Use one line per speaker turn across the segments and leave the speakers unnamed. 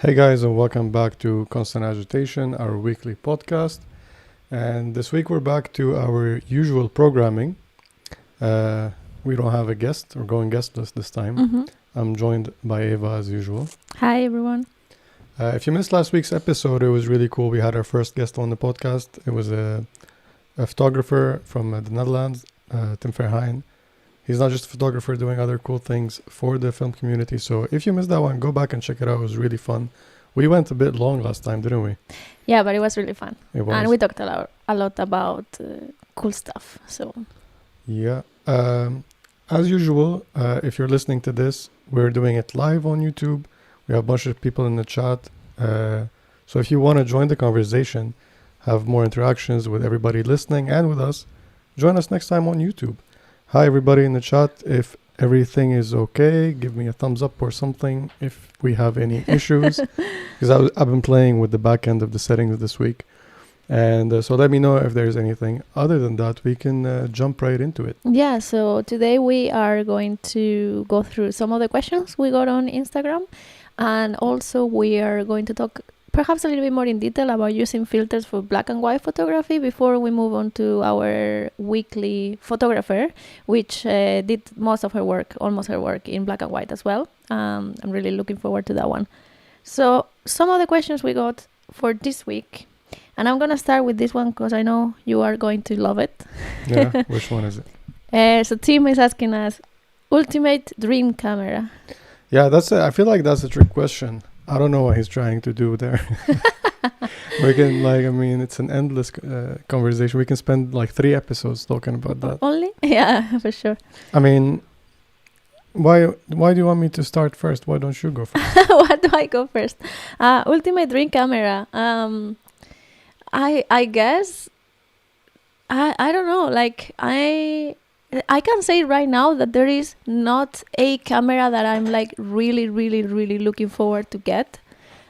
Hey guys, and welcome back to Constant Agitation, our weekly podcast. And this week we're back to our usual programming. We don't have a guest, we're going guestless this time. I'm joined by Eva as usual.
Hi everyone.
If you missed last week's episode, it was really cool. We had our first guest on the podcast. It was a photographer from the Netherlands, Tim Verheyen. He's not just a photographer doing other cool things for the film community. So if you missed that one, go back and check it out. It was really fun. We went a bit long last time, didn't we?
Yeah, but it was really fun.
It was.
And we talked a lot about cool stuff. So
Yeah. As usual, if you're listening to this, we're doing it live on YouTube. We have a bunch of people in the chat. So if you want to join the conversation, have more interactions with everybody listening and with us, join us next time on YouTube. Hi, everybody in the chat. If everything is okay, give me a thumbs up or something if we have any issues. Because I've been playing with the back end of the settings this week. And so let me know if there's anything. Other than that, we can jump right into it.
yeah, so today we are going to go through some of the questions we got on Instagram. And also we are going to talk perhaps a little bit more in detail about using filters for black and white photography before we move on to our weekly photographer, which did most of her work, almost her work, in black and white as well. I'm really looking forward to that one. So some of the questions we got for this week, and I'm going to start with this one because I know you are going to love it.
Yeah, which one is it?
So Tim is asking us, ultimate dream camera.
Yeah, I feel like that's a trick question. I don't know what he's trying to do there. We can, it's an endless conversation. We can spend 3 episodes talking about that.
Only? Yeah, for sure.
I mean, why do you want me to start first? Why don't you go first?
Why do I go first? Ultimate dream camera. I guess, I don't know. I can say right now that there is not a camera that I'm really, really, really looking forward to get.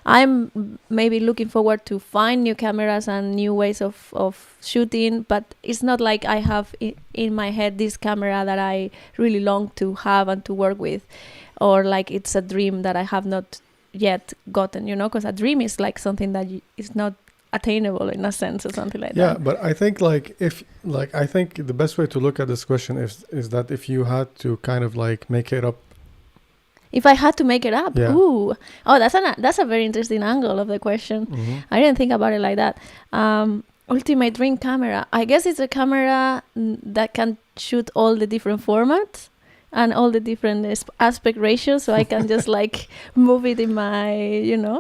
I'm maybe looking forward to find new cameras and new ways of shooting, but it's not like I have in my head this camera that I really long to have and to work with, or it's a dream that I have not yet gotten, because a dream is something that is not attainable in a sense or something like that.
Yeah, but I think I think the best way to look at this question is that if you had to kind of make it up.
If I had to make it up,
yeah.
Ooh, oh, that's a very interesting angle of the question.
Mm-hmm.
I didn't think about it like that. Ultimate dream camera. I guess it's a camera that can shoot all the different formats and all the different aspect ratios, so I can just move it in my,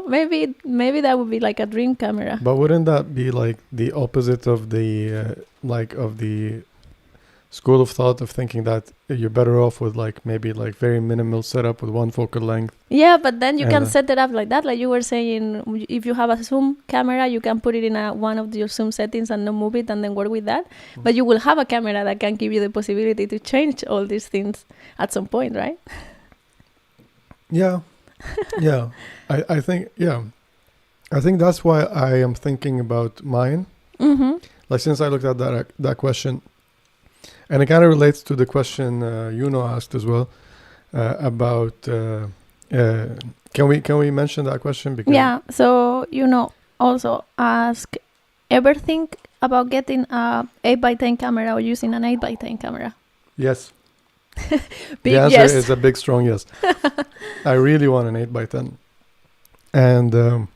maybe that would be a dream camera.
But wouldn't that be the opposite of the of the school of thought of thinking that you're better off with maybe very minimal setup with one focal length?
Yeah, but then you can set it up like that, like you were saying. If you have a zoom camera, you can put it in one of your zoom settings and not move it and then work with that. Mm-hmm. But you will have a camera that can give you the possibility to change all these things at some point, right?
Yeah. Yeah. I think that's why I am thinking about mine.
Mm-hmm.
Since I looked at that question, and it kind of relates to the question asked as well about can we mention that question? Because
yeah, so also ask, ever think about getting a 8x10 camera or using an 8x10 camera?
Yes.
Big
the answer
yes.
is a big strong yes. I really want an 8x10. And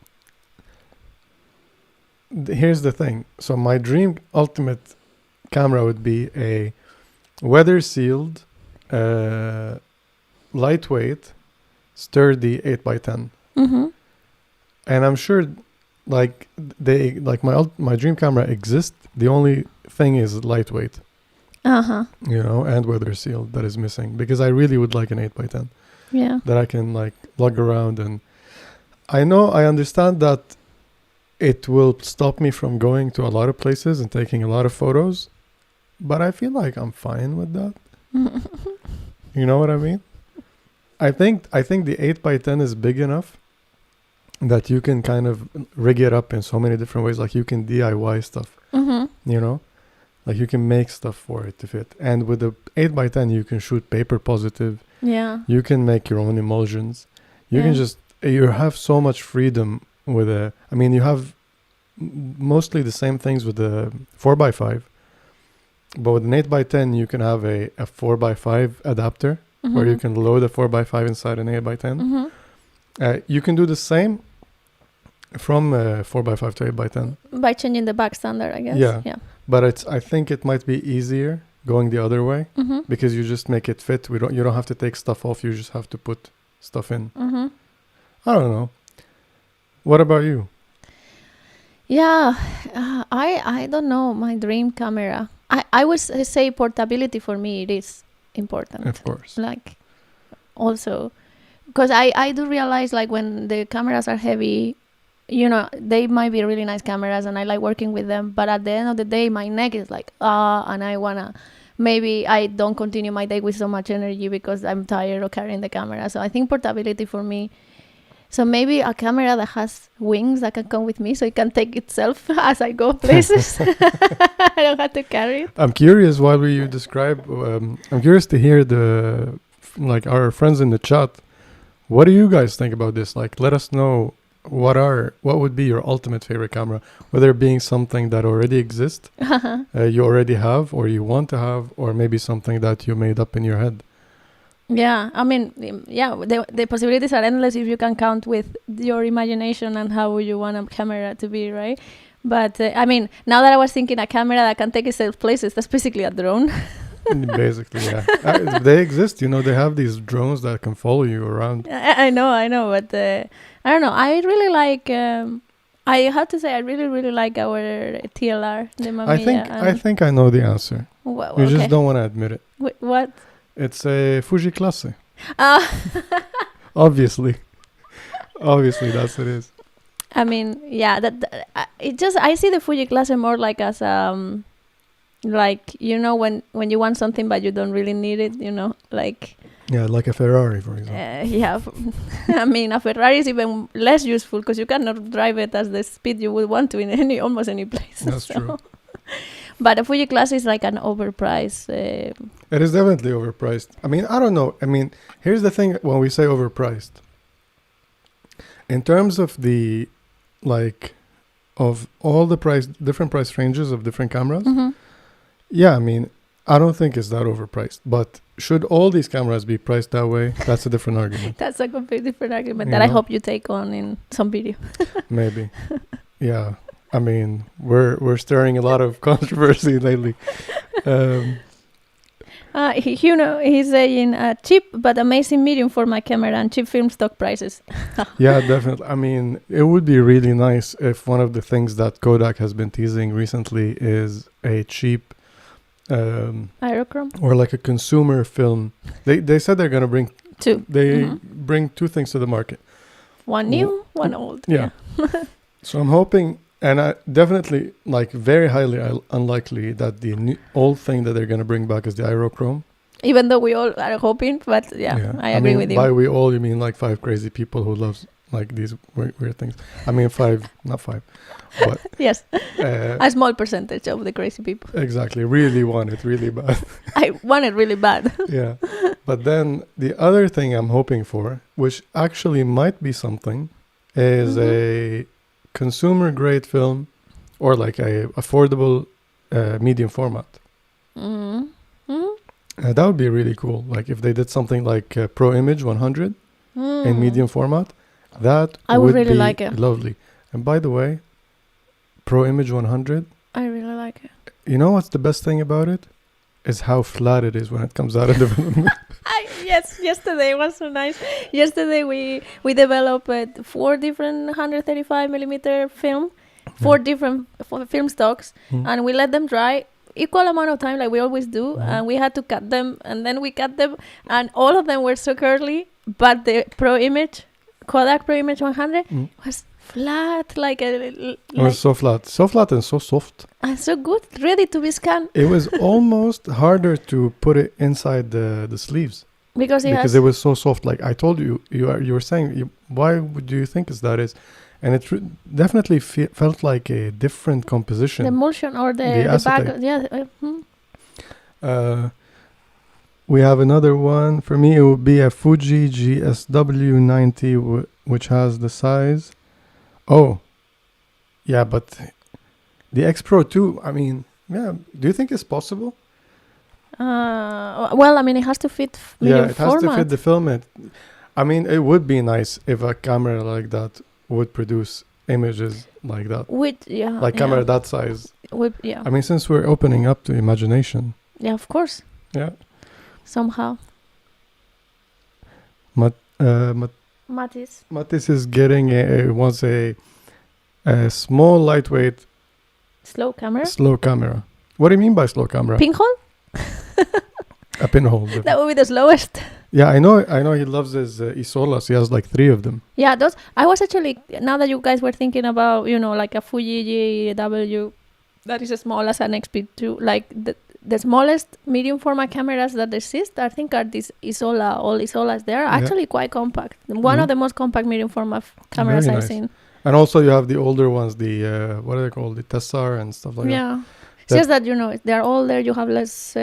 here's the thing. So my dream ultimate camera would be a weather sealed, lightweight, sturdy 8x10.
Mm-hmm.
And I'm sure my dream camera exists. The only thing is lightweight.
Uh-huh.
And weather sealed that is missing, because I really would like an 8x10.
Yeah.
That I can lug around, and I understand that it will stop me from going to a lot of places and taking a lot of photos, but I feel like I'm fine with that. You know what I mean? I think the 8x10 is big enough that you can kind of rig it up in so many different ways. You can DIY stuff.
Mm-hmm.
You can make stuff for it to fit. And with the 8x10, you can shoot paper positive.
Yeah.
You can make your own emulsions. You can just you have so much freedom with a. I mean, you have mostly the same things with the 4x5, but with an 8x10, you can have a 4x5 adapter where you can load a 4x5 inside an 8x10. You can do the same from 4x5 to 8x10
by changing the back standard, I guess.
Yeah. But I think it might be easier going the other way because you just make it fit. You don't have to take stuff off. You just have to put stuff in. I don't know. What about you?
Yeah, I don't know. My dream camera. I would say portability for me. It is important.
Of course.
Like, also, because I do realize, like, when the cameras are heavy, you know, they might be really nice cameras and I like working with them, but at the end of the day, my neck is like, and I wanna, maybe I don't continue my day with so much energy because I'm tired of carrying the camera. So I think portability for me. So maybe a camera that has wings that can come with me so it can take itself as I go places. I don't have to carry it.
I'm curious while you describe, I'm curious to hear our friends in the chat. What do you guys think about this? Like, let us know what would be your ultimate favorite camera, whether it being something that already exists, you already have, or you want to have, or maybe something that you made up in your head.
Yeah, I mean, the possibilities are endless if you can count with your imagination and how you want a camera to be, right? But I mean, now that I was thinking a camera that can take itself places, that's basically a drone.
Basically, yeah. They exist, you know, they have these drones that can follow you around.
I know, but I don't know. I really like, I have to say, I really, really like our TLR, the Mamiya.
I think I know the answer. You just don't want to admit it.
What?
It's a Fuji Classe. Obviously, that's what it is.
I mean, yeah, I see the Fuji Classe more like as like, you know, when you want something but you don't really need it, you know, like.
Yeah, like a Ferrari, for example.
Yeah, I mean, a Ferrari is even less useful because you cannot drive it at the speed you would want to in almost any place.
That's true.
But a Fuji Classe is like an overpriced.
It is definitely overpriced. I mean, I don't know. I mean, here's the thing when we say overpriced. In terms of the, like, of all the different price ranges of different cameras, yeah, I mean, I don't think it's that overpriced. But should all these cameras be priced that way? That's a different argument.
That's a completely different argument that I hope you take on in some video. Maybe.
Yeah. I mean, we're stirring a lot of controversy lately.
You know, he's saying cheap but amazing medium format camera and cheap film stock prices.
Yeah, definitely. I mean, it would be really nice if one of the things that Kodak has been teasing recently is a cheap
Aerochrome
or like a consumer film. They said they're gonna bring
two.
They bring two things to the market.
One new, one old.
Yeah. So I'm hoping. And I definitely, like, very highly unlikely that the old thing that they're going to bring back is the Aerochrome.
Even though we all are hoping, but I agree with you.
By we all, you mean like 5 crazy people who love, like, these weird things. I mean 5, not 5. But
yes, a small percentage of the crazy people.
Exactly. Really want it really bad.
I want it really bad.
Yeah. But then the other thing I'm hoping for, which actually might be something, is a consumer grade film or like a affordable medium format. That would be really cool. Like if they did something like Pro Image 100 in medium format, that I would really like it. Lovely. And by the way, Pro Image 100,
I really like it.
You know what's the best thing about it? Is how flat it is when it comes out of development.
Yes, yesterday was so nice. Yesterday we developed 4 different 135 millimeter film, 4 different film stocks, and we let them dry equal amount of time like we always do, and we had to cut them, and then we cut them, and all of them were so curly, but the Kodak Pro Image 100 was flat, it
was so flat and so soft
and so good, ready to be scanned.
It was almost harder to put it inside the sleeves. Because it was so soft. Like I told you, you were saying, why would you think that is? And it definitely felt like a different composition.
The emulsion or the back. Yeah.
We have another one. For me, it would be a Fuji GSW90, which has the size. Oh, yeah, but the X Pro 2, I mean, yeah. Do you think it's possible?
Well, I mean, it has to fit medium
Yeah, it has
format.
to fit the film. I mean, it would be nice if a camera like that would produce images like that. Like camera that size.
Yeah.
I mean, since we're opening up to imagination.
Yeah, of course.
Yeah.
Somehow.
Matisse is getting wants a small, lightweight,
slow camera.
What do you mean by slow camera?
Pinhole?
A pinhole.
That would be the slowest.
Yeah, I know. He loves his Isolas. He has like 3 of them.
Yeah, those. I was actually, now that you guys were thinking about, like a Fuji GW that is as small as an XP2, like the smallest medium format cameras that exist, I think, are these Isola. All Isolas. They are actually quite compact. One of the most compact medium format cameras I've seen.
And also you have the older ones, the what are they called? The Tessar and stuff like that.
Yeah. It's just that, they're older, you have less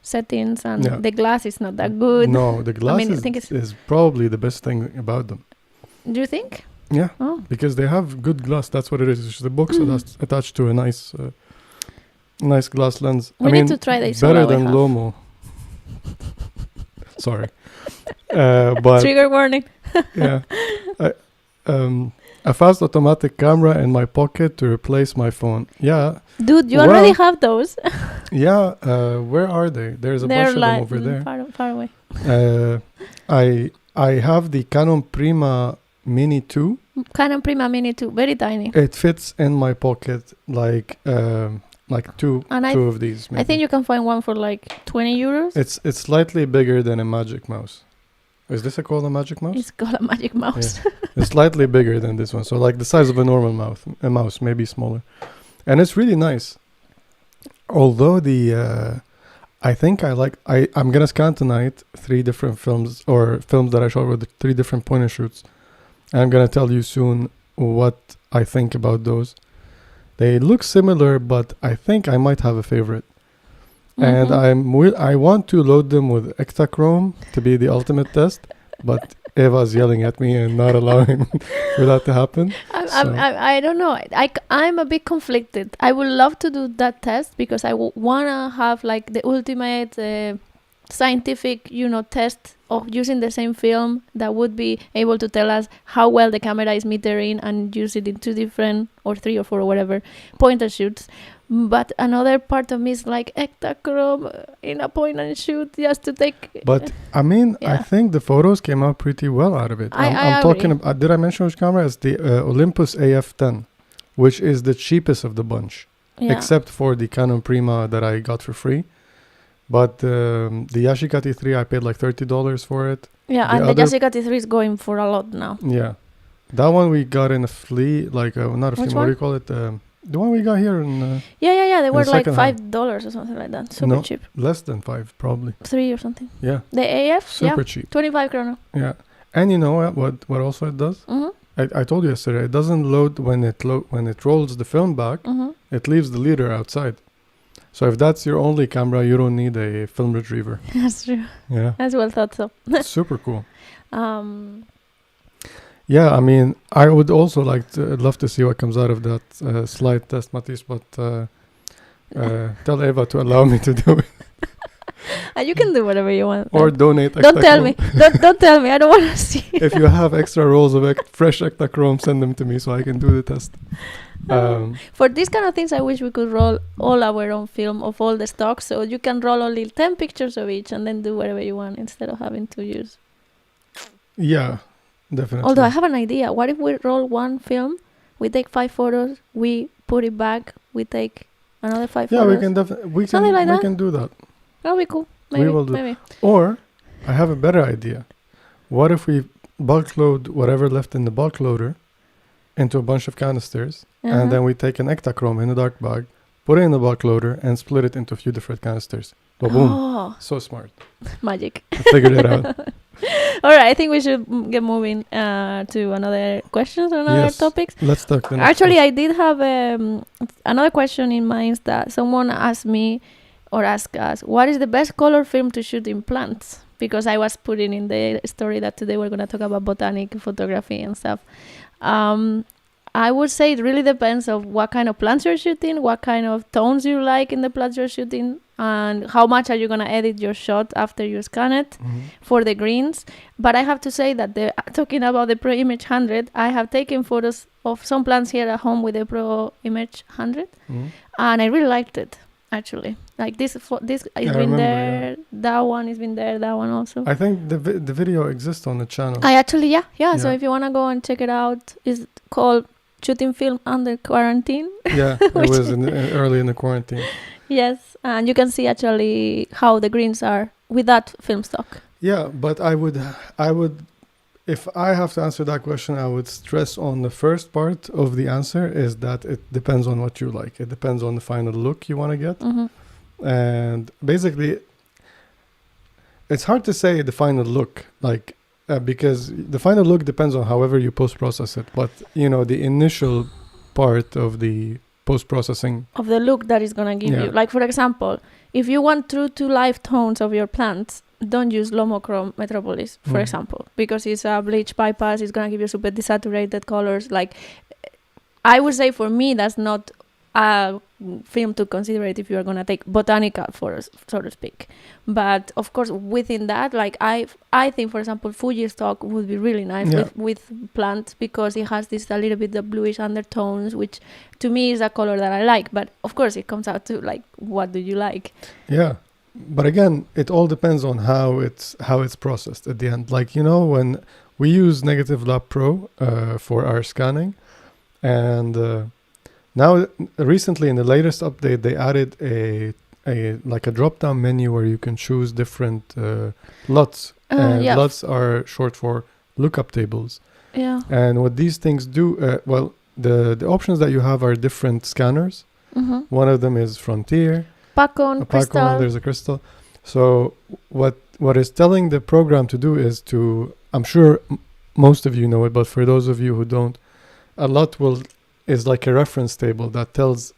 settings, and the glass is not that good.
No, the glass is probably the best thing about them.
Do you think?
Yeah, because they have good glass. That's what it is. It's just the box attached to a nice glass lens.
We need to try this.
Better than Lomo. Sorry. But
trigger warning.
Yeah. A fast automatic camera in my pocket to replace my phone. Yeah.
Dude, you already have those.
Yeah. Where are they? There's a bunch of them over there.
Far away.
I have the Canon Prima Mini 2.
Canon Prima Mini 2. Very tiny.
It fits in my pocket like two of these. Maybe.
I think you can find one for like 20 euros.
It's slightly bigger than a Magic Mouse. Is this called a Magic Mouse?
It's called a Magic Mouse.
Yeah. It's slightly bigger than this one. So like the size of a normal mouse, maybe smaller. And it's really nice. Although I think I'm going to scan tonight 3 different films that I shot with 3 different point and shoots. And I'm going to tell you soon what I think about those. They look similar, but I think I might have a favorite. And I want to load them with Ektachrome to be the ultimate test, but Eva's yelling at me and not allowing for that to happen.
I don't know. I'm a bit conflicted. I would love to do that test because I want to have like the ultimate scientific, test of using the same film that would be able to tell us how well the camera is metering and use it in 2 different or 3 or 4 or whatever point and shoots. But another part of me is like Ektachrome in a point and shoot just to take.
But I mean, I think the photos came out pretty well out of it. I'm talking about. Did I mention which camera? It's the Olympus AF10, which is the cheapest of the bunch, except for the Canon Prima that I got for free. But the Yashica T3, I paid like $30 for it.
Yeah, and the Yashica T3 is going for a lot now.
Yeah, that one we got in a flea, like not a flea. What do you call it? The one we got here in...
Yeah. They were like $5 or something like that. Super cheap.
Less than 5, probably.
3 or something.
Yeah.
The AF?
Super cheap.
25 krona.
Yeah. And you know what also it does? Mm-hmm. I told you yesterday, it doesn't load when it rolls the film back. Mm-hmm. It leaves the leader outside. So if that's your only camera, you don't need a film retriever.
That's true.
Yeah.
That's well thought so.
Super cool. Yeah, I mean, I would also love to see what comes out of that slide test, Matisse, but tell Eva to allow me to do it.
You can do whatever you want.
Or donate.
Don't tell me. Don't tell me. I don't want to see.
If you have extra rolls of fresh Ektachrome, send them to me so I can do the test.
For these kind of things, I wish we could roll all our own film of all the stocks, so you can roll only 10 pictures of each and then do whatever you want instead of having to use.
Yeah. Definitely.
Although I have an idea. What if we roll one film, we take 5 photos, we put it back, we take another 5 photos?
Yeah, we can definitely. We can do that.
That'll be cool. Maybe.
We will do. Maybe. Or I have a better idea. What if we bulk load whatever left in the bulk loader into a bunch of canisters, and then we take an Ektachrome in a dark bag, put it in the bulk loader, and split it into a few different canisters. Boom! So smart.
Magic.
I figured it out.
All right, I think we should get moving to another questions or another topics.
Let's talk.
Actually, I did have another question in mind that someone asked me or ask us, what is the best color film to shoot in plants? Because I was putting in the story that today we're going to talk about botanic photography and stuff. I would say it really depends of what kind of plants you're shooting, what kind of tones you like in the plants you're shooting, and how much are you going to edit your shot after you scan it for the greens. But I have to say that talking about the Pro Image 100, I have taken photos of some plants here at home with the Pro Image 100, and I really liked it, actually. Like this has been there, that one has been there, that one also.
I think the video exists on the channel.
So if you want to go and check it out, it's called Shooting Film Under Quarantine.
Yeah, it was early in the quarantine.
Yes, and you can see actually how the greens are with that film stock.
Yeah, but I would, if I have to answer that question, I would stress on the first part of the answer is that it depends on what you like. It depends on the final look you want to get. And basically, it's hard to say the final look, like, because the final look depends on however you post-process it. But, the initial part of the post-processing
of the look that is going to give you. Like, for example, if you want true to life tones of your plants, don't use Lomochrome Metropolis, for example, because it's a bleach bypass. It's going to give you super desaturated colors. Like, I would say for me, that's not a film to consider it if you are going to take botanical photos, so to speak. But of course, within that, like I think, for example, Fuji stock would be really nice with plants, because it has this a little bit of bluish undertones, which to me is a color that I like. But of course, it comes out to like, what do you like? Yeah.
But again, it all depends on how it's processed at the end. Like, when we use Negative Lab Pro for our scanning, and now recently in the latest update, they added a drop-down menu where you can choose different LUTs. And LUTs are short for lookup tables.
Yeah.
And what these things do, the options that you have are different scanners. One of them is Frontier.
Pacon, Crystal.
There's a Crystal. So what it's telling the program to do is to, I'm sure most of you know it, but for those of you who don't, a LUT is like a reference table that tells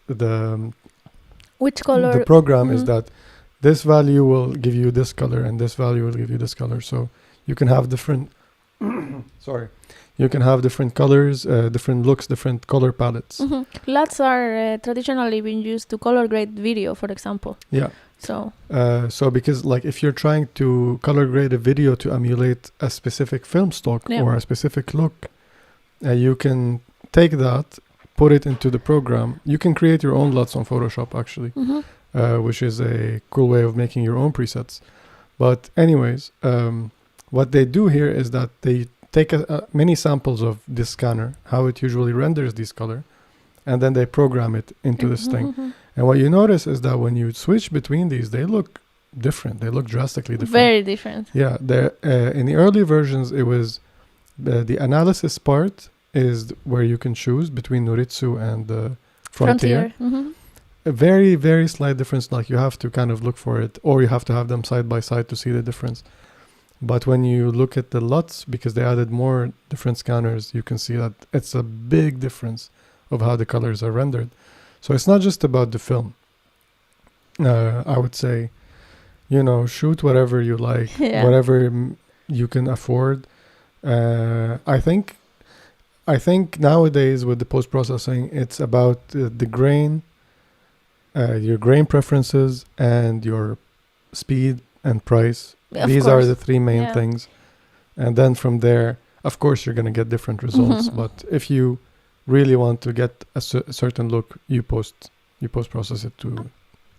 which color
the program is that this value will give you this color and this value will give you this color. So you can have different you can have different colors, different looks, different color palettes.
LUTs are traditionally being used to color grade video, for example.
Yeah.
So
because like if you're trying to color grade a video to emulate a specific film stock or a specific look, you can take that, put it into the program. You can create your own LUTs on Photoshop, actually, which is a cool way of making your own presets. But anyways, what they do here is that they take many samples of this scanner, how it usually renders this color, and then they program it into this thing. And what you notice is that when you switch between these, they look different. They look drastically different.
Very different.
Yeah. In the early versions, it was the analysis part is where you can choose between Noritsu and Frontier. A very, very slight difference. Like you have to kind of look for it, or you have to have them side by side to see the difference. But when you look at the LUTs, because they added more different scanners, you can see that it's a big difference of how the colors are rendered. So it's not just about the film. I would say, shoot whatever you like, whatever you can afford. I think nowadays with the post-processing, it's about the grain, your grain preferences, and your speed and price. These are the three main things. And then from there, of course, you're going to get different results. But if you really want to get a certain look, you post-process it to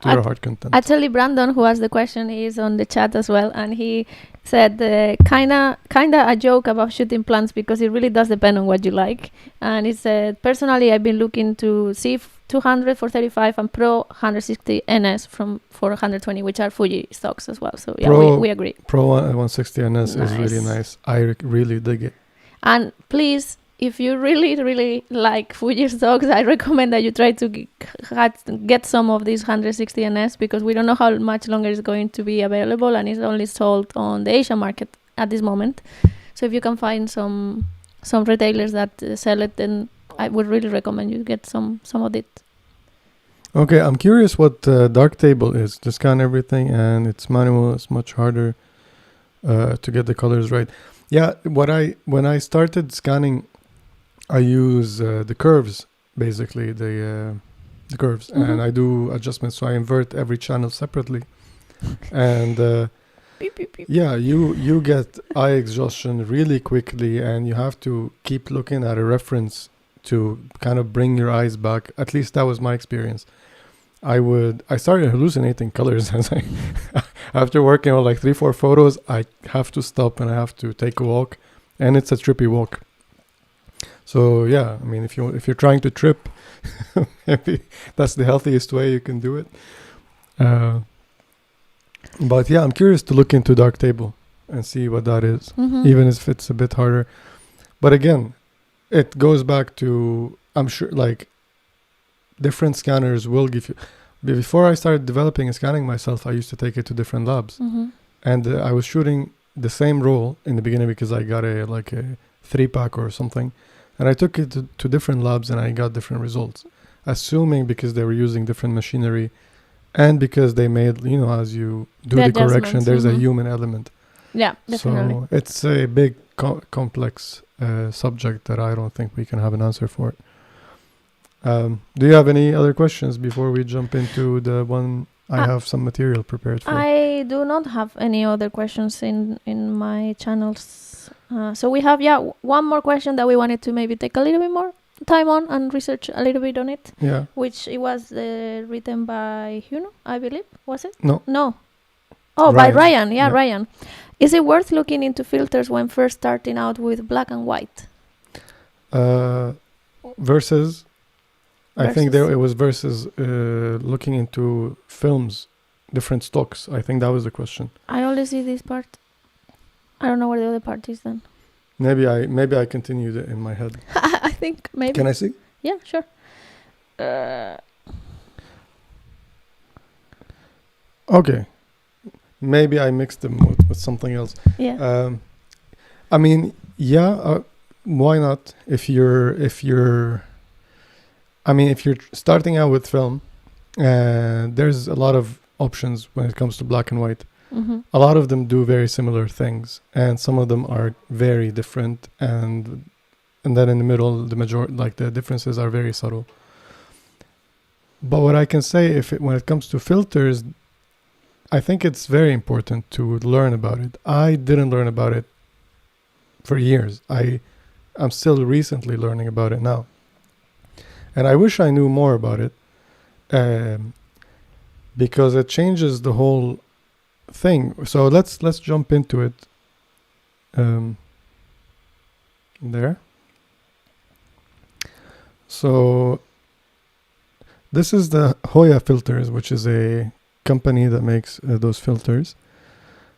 your heart content.
Actually, Brandon, who asked the question, is on the chat as well, and he said kinda a joke about shooting plants, because it really does depend on what you like. And he said, personally, I've been looking to see 200 for 35 and Pro 160 NS for 120, which are Fuji stocks as well. So we agree.
Pro 160 NS is really nice. I really dig it.
And please, if you really, really like Fuji stocks, I recommend that you try to get some of these 160 NS, because we don't know how much longer it's going to be available, and it's only sold on the Asian market at this moment. So if you can find some retailers that sell it, then I would really recommend you get some of it.
Okay, I'm curious what dark table is. To scan everything, and it's manual. It's much harder to get the colors right. Yeah, when I started scanning, I use the curves, basically the curves, and I do adjustments. So I invert every channel separately, and
Beep, beep, beep.
yeah, you get eye exhaustion really quickly, and you have to keep looking at a reference to kind of bring your eyes back. At least that was my experience. I started hallucinating colors as I after working on like 3-4 photos. I have to stop and I have to take a walk, and it's a trippy walk. So yeah, I mean, if you're trying to trip, maybe that's the healthiest way you can do it. But yeah, I'm curious to look into dark table and see what that is, even if it's a bit harder. But again, it goes back to, I'm sure, like, different scanners will give you. Before I started developing and scanning myself, I used to take it to different labs, and I was shooting the same roll in the beginning because I got a 3-pack or something, and I took it to different labs and I got different results, assuming because they were using different machinery, and because they made, as you do the correction, there's a human element.
Yeah, definitely.
So it's a big complex subject that I don't think we can have an answer for. Do you have any other questions before we jump into the one I have some material prepared for?
I do not have any other questions in my channels. So we have, one more question that we wanted to maybe take a little bit more time on and research a little bit on it.
Yeah.
Which it was written by Huno, I believe. Was it?
No.
Oh,
Ryan.
by Ryan. Yeah,
Yeah.
Ryan. Is it worth looking into filters when first starting out with black and white?
Versus... I think it was versus looking into films, different stocks. I think that was the question.
I only see this part. I don't know where the other part is then.
Maybe I continued it in my head.
I think maybe.
Can I see?
Yeah, sure.
Okay. Maybe I mixed them with something else.
Yeah.
I mean, why not? If you're starting out with film, there's a lot of options when it comes to black and white. A lot of them do very similar things, and some of them are very different, and then in the middle, the differences are very subtle. But what I can say, when it comes to filters, I think it's very important to learn about it. I didn't learn about it for years. I'm still recently learning about it now. And I wish I knew more about it, because it changes the whole thing. So let's jump into it. There. So this is the Hoya Filters, which is a company that makes those filters.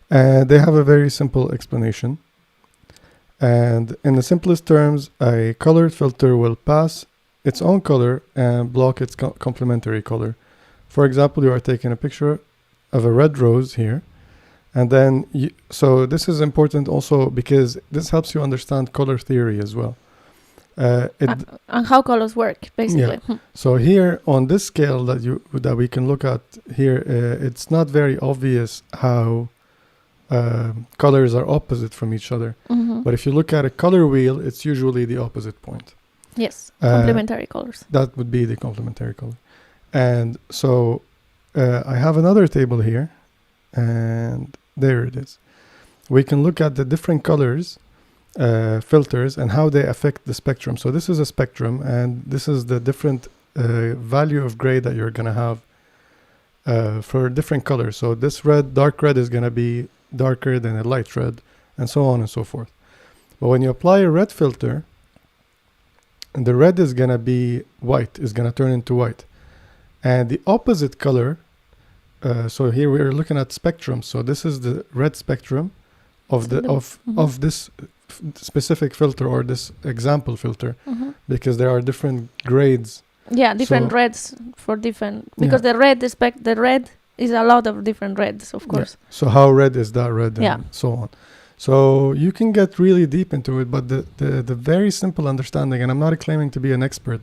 And they have a very simple explanation. And in the simplest terms, a colored filter will pass its own color and block its complementary color. For example, you are taking a picture of a red rose here, and then so this is important also because this helps you understand color theory as well.
And how colors work, basically.
Yeah. So here on this scale that we can look at here, it's not very obvious how colors are opposite from each other. But if you look at a color wheel, it's usually the opposite point.
Yes, complementary colors.
That would be the complementary color. And so I have another table here, and there it is. We can look at the different colors, filters, and how they affect the spectrum. So this is a spectrum, and this is the different value of gray that you're going to have for different colors. So this dark red is going to be darker than a light red, and so on and so forth. But when you apply a red filter, and the red is going to be white, is going to turn into white. And the opposite color, so here we're looking at spectrum. So this is the red spectrum of this specific filter, or this example filter, because there are different grades.
Yeah, different reds for different, because the red is a lot of different reds, of course.
Yeah. So how red is that red, and so on. So you can get really deep into it, but the very simple understanding, and I'm not claiming to be an expert,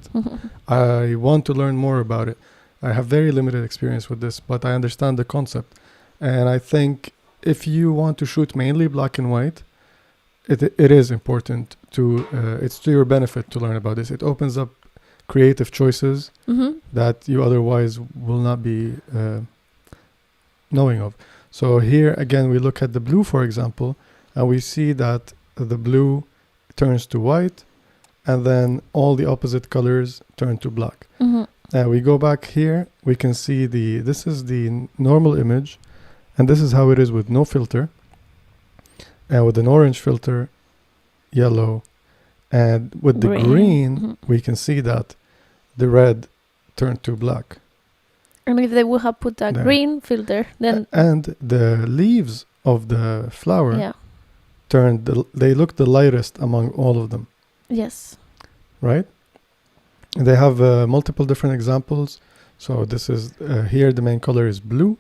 I want to learn more about it. I have very limited experience with this, but I understand the concept. And I think if you want to shoot mainly black and white, it is important to, it's to your benefit to learn about this. It opens up creative choices that you otherwise will not be knowing of. So here again, we look at the blue, for example, and we see that the blue turns to white, and then all the opposite colors turn to black. We go back here, we can see this is the normal image, and this is how it is with no filter. And with an orange filter, yellow, and with the green, we can see that the red turned to black.
And if they would have put a green filter, then...
And the leaves of the flower they look the lightest among all of them.
Yes.
Right? They have multiple different examples. So this is, here the main color is blue.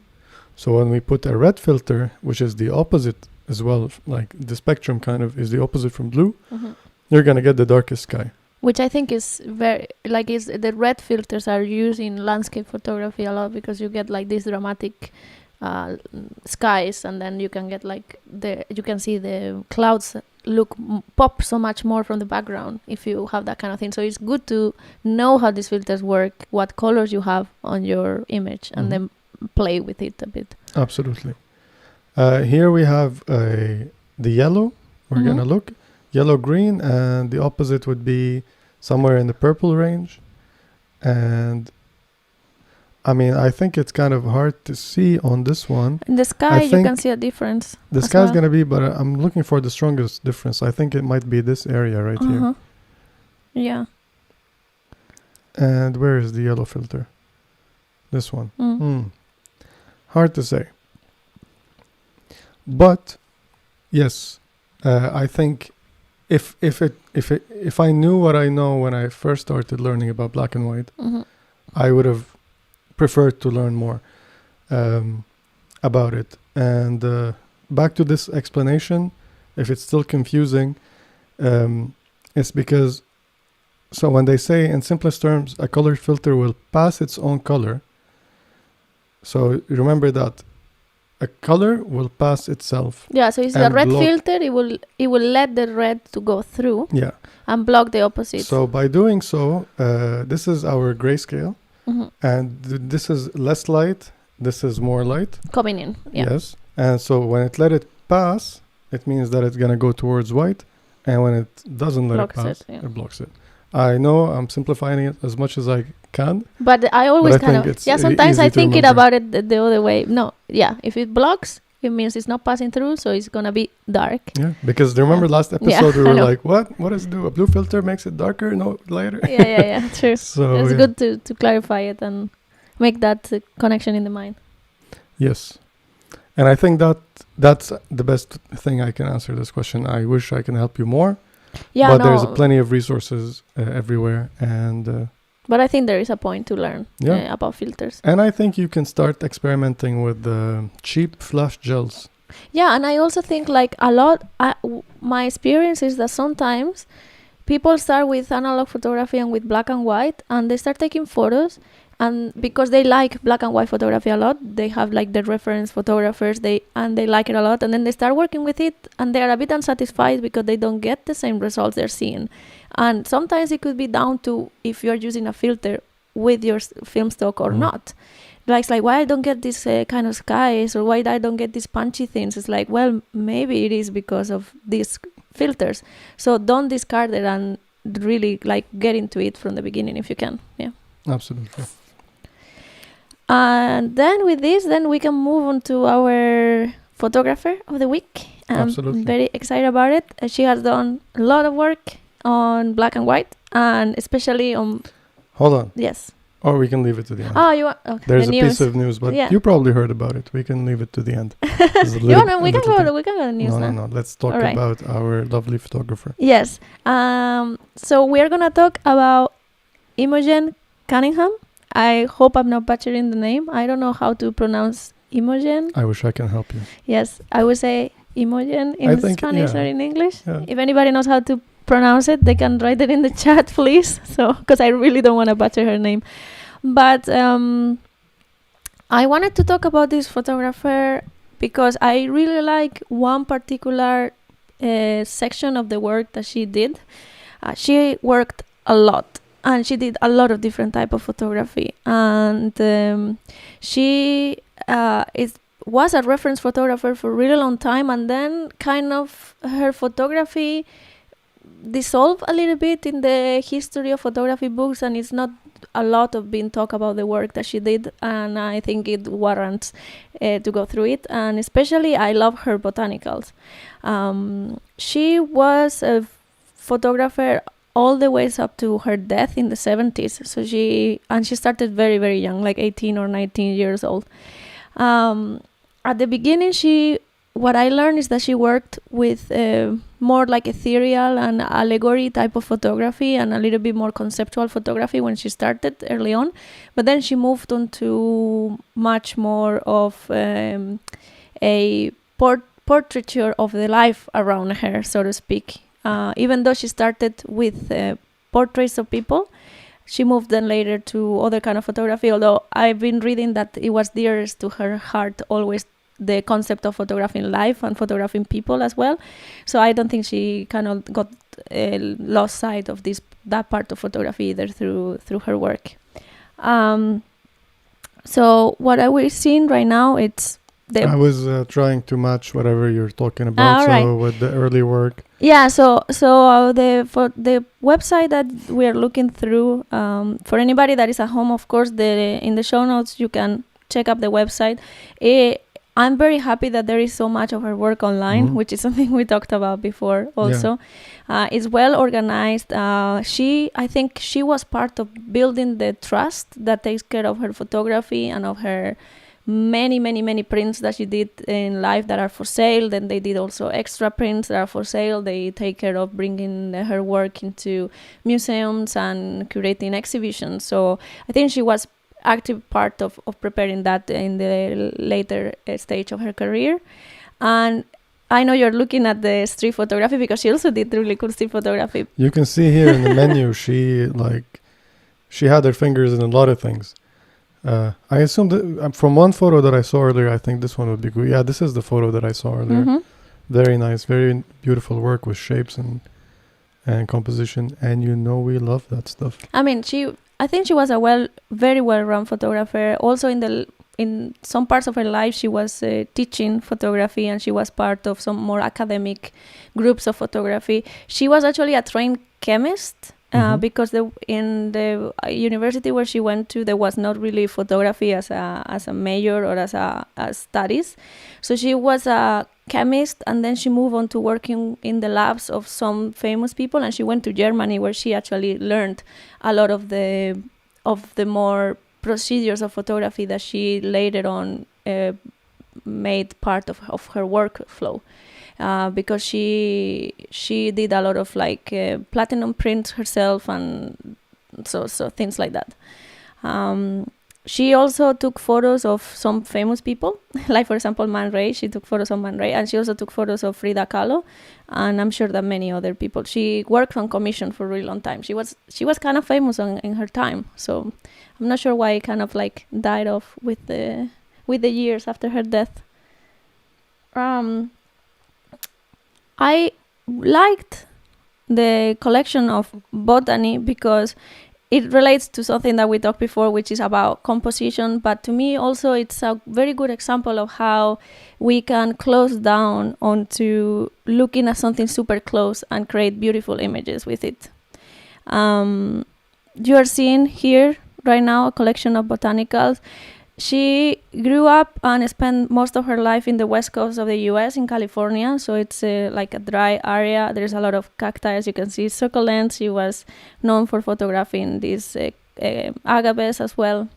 So when we put a red filter, which is the opposite as well, like the spectrum kind of is the opposite from blue, you're going to get the darkest sky.
Which I think is very, the red filters are used in landscape photography a lot, because you get like these dramatic skies, and then you can get like you can see the clouds pop so much more from the background if you have that kind of thing. So it's good to know how these filters work, what colors you have on your image, and then play with it a bit.
Absolutely. Here we have the yellow. We're going to look. Yellow, green, and the opposite would be somewhere in the purple range. And I mean, I think it's kind of hard to see on this one.
In the sky, you can see a difference.
The sky is going to be, but I'm looking for the strongest difference. I think it might be this area right here.
Yeah.
And where is the yellow filter? This one. Hard to say. But yes, I think if I knew what I know when I first started learning about black and white, I would have preferred to learn more about it. And back to this explanation, if it's still confusing, it's because, so when they say in simplest terms, a color filter will pass its own color. So remember that a color will pass itself.
Yeah, so it's a red filter. It will let the red to go through.
Yeah.
And block the opposite.
So by doing so, this is our grayscale, and this is less light. This is more light.
Coming in. Yeah.
Yes. And so when it let it pass, it means that it's gonna go towards white, and when it doesn't let it pass, it blocks it. I know I'm simplifying it as much as I can.
But I always sometimes I think about it the other way. No, if it blocks, it means it's not passing through, so it's going to be dark.
Yeah, because remember last episode we were like, what does it do? A blue filter makes it darker, no lighter?
Yeah, true.
So
it's good to clarify it and make that connection in the mind.
Yes. And I think that's the best thing I can answer this question. I wish I can help you more. Yeah, but there's plenty of resources everywhere, and
but I think there is a point to learn about filters.
And I think you can start experimenting with cheap flash gels.
Yeah, and I also think like a lot. My experience is that sometimes people start with analog photography and with black and white, and they start taking photos. And because they like black and white photography a lot, they have like the reference photographers, they like it a lot. And then they start working with it, and they are a bit unsatisfied because they don't get the same results they're seeing. And sometimes it could be down to if you're using a filter with your film stock or not. Like, it's like, why I don't get this kind of skies, or why I don't get these punchy things. It's like, well, maybe it is because of these filters. So don't discard it and really like get into it from the beginning if you can. Yeah.
Absolutely.
And then with this, we can move on to our photographer of the week.
Absolutely.
I'm very excited about it. She has done a lot of work on black and white, and especially on...
Hold on.
Yes.
Or we can leave it to the end.
Oh, you want... Okay.
There's a piece of news, but you probably heard about it. We can leave it to the end.
We can go to the news now.
No. Let's talk about our lovely photographer.
Yes. So we're going to talk about Imogen Cunningham. I hope I'm not butchering the name. I don't know how to pronounce Imogen.
I wish I can help you.
Yes, I would say Imogen in Spanish or in English.
Yeah.
If anybody knows how to pronounce it, they can write it in the chat, please. So, because I really don't want to butcher her name. But I wanted to talk about this photographer because I really like one particular section of the work that she did. She worked a lot, and she did a lot of different type of photography, and she was a reference photographer for a really long time, and then kind of her photography dissolved a little bit in the history of photography books, and it's not a lot of being talk about the work that she did, and I think it warrants to go through it. And especially I love her botanicals. She was a photographer all the way up to her death in the 70s. So she started very, very young, like 18 or 19 years old. At the beginning, what I learned is that she worked with more like ethereal and allegory type of photography and a little bit more conceptual photography when she started early on. But then she moved on to much more of a portraiture of the life around her, so to speak. Even though she started with portraits of people, she moved then later to other kind of photography, although I've been reading that it was dearest to her heart always the concept of photographing life and photographing people as well. So I don't think she kind of got lost sight of that part of photography either through her work. So what we're seeing right now, it's
I was trying to match whatever you're talking about.
Right.
With the early work.
Yeah. So the website that we're looking through, for anybody that is at home, of course, in the show notes you can check up the website. I'm very happy that there is so much of her work online, which is something we talked about before also. Yeah. It's well organized. I think she was part of building the trust that takes care of her photography and of her many prints that she did in life that are for sale. Then they did also extra prints that are for sale. They take care of bringing her work into museums and curating exhibitions. So I think she was active part of preparing that in the later stage of her career. And I know you're looking at the street photography because she also did really cool street photography.
You can see here in the menu she had her fingers in a lot of things. I assume that from one photo that I saw earlier, I think this one would be good. Yeah, this is the photo that I saw earlier. Mm-hmm. Very nice, very beautiful work with shapes and composition, and we love that stuff.
I mean, I think she was a very well-run photographer. Also, in some parts of her life, she was teaching photography, and she was part of some more academic groups of photography. She was actually a trained chemist. Because in the university where she went to, there was not really photography as a major or as studies. So she was a chemist, and then she moved on to working in the labs of some famous people, and she went to Germany where she actually learned a lot of the more procedures of photography that she later on made part of her workflow. Because she did a lot of platinum prints herself, and so things like that. She also took photos of some famous people, like for example Man Ray. She took photos of Man Ray, and she also took photos of Frida Kahlo, and I'm sure that many other people. She worked on commission for a really long time. She was kind of famous in her time, so I'm not sure why it kind of died off with the years after her death. I liked the collection of botany because it relates to something that we talked before, which is about composition. But to me also, it's a very good example of how we can close down onto looking at something super close and create beautiful images with it. You are seeing here right now a collection of botanicals. She grew up and spent most of her life in the west coast of the U.S. in California, so it's like a dry area. There's a lot of cacti, as you can see, succulents. She was known for photographing these agaves as well.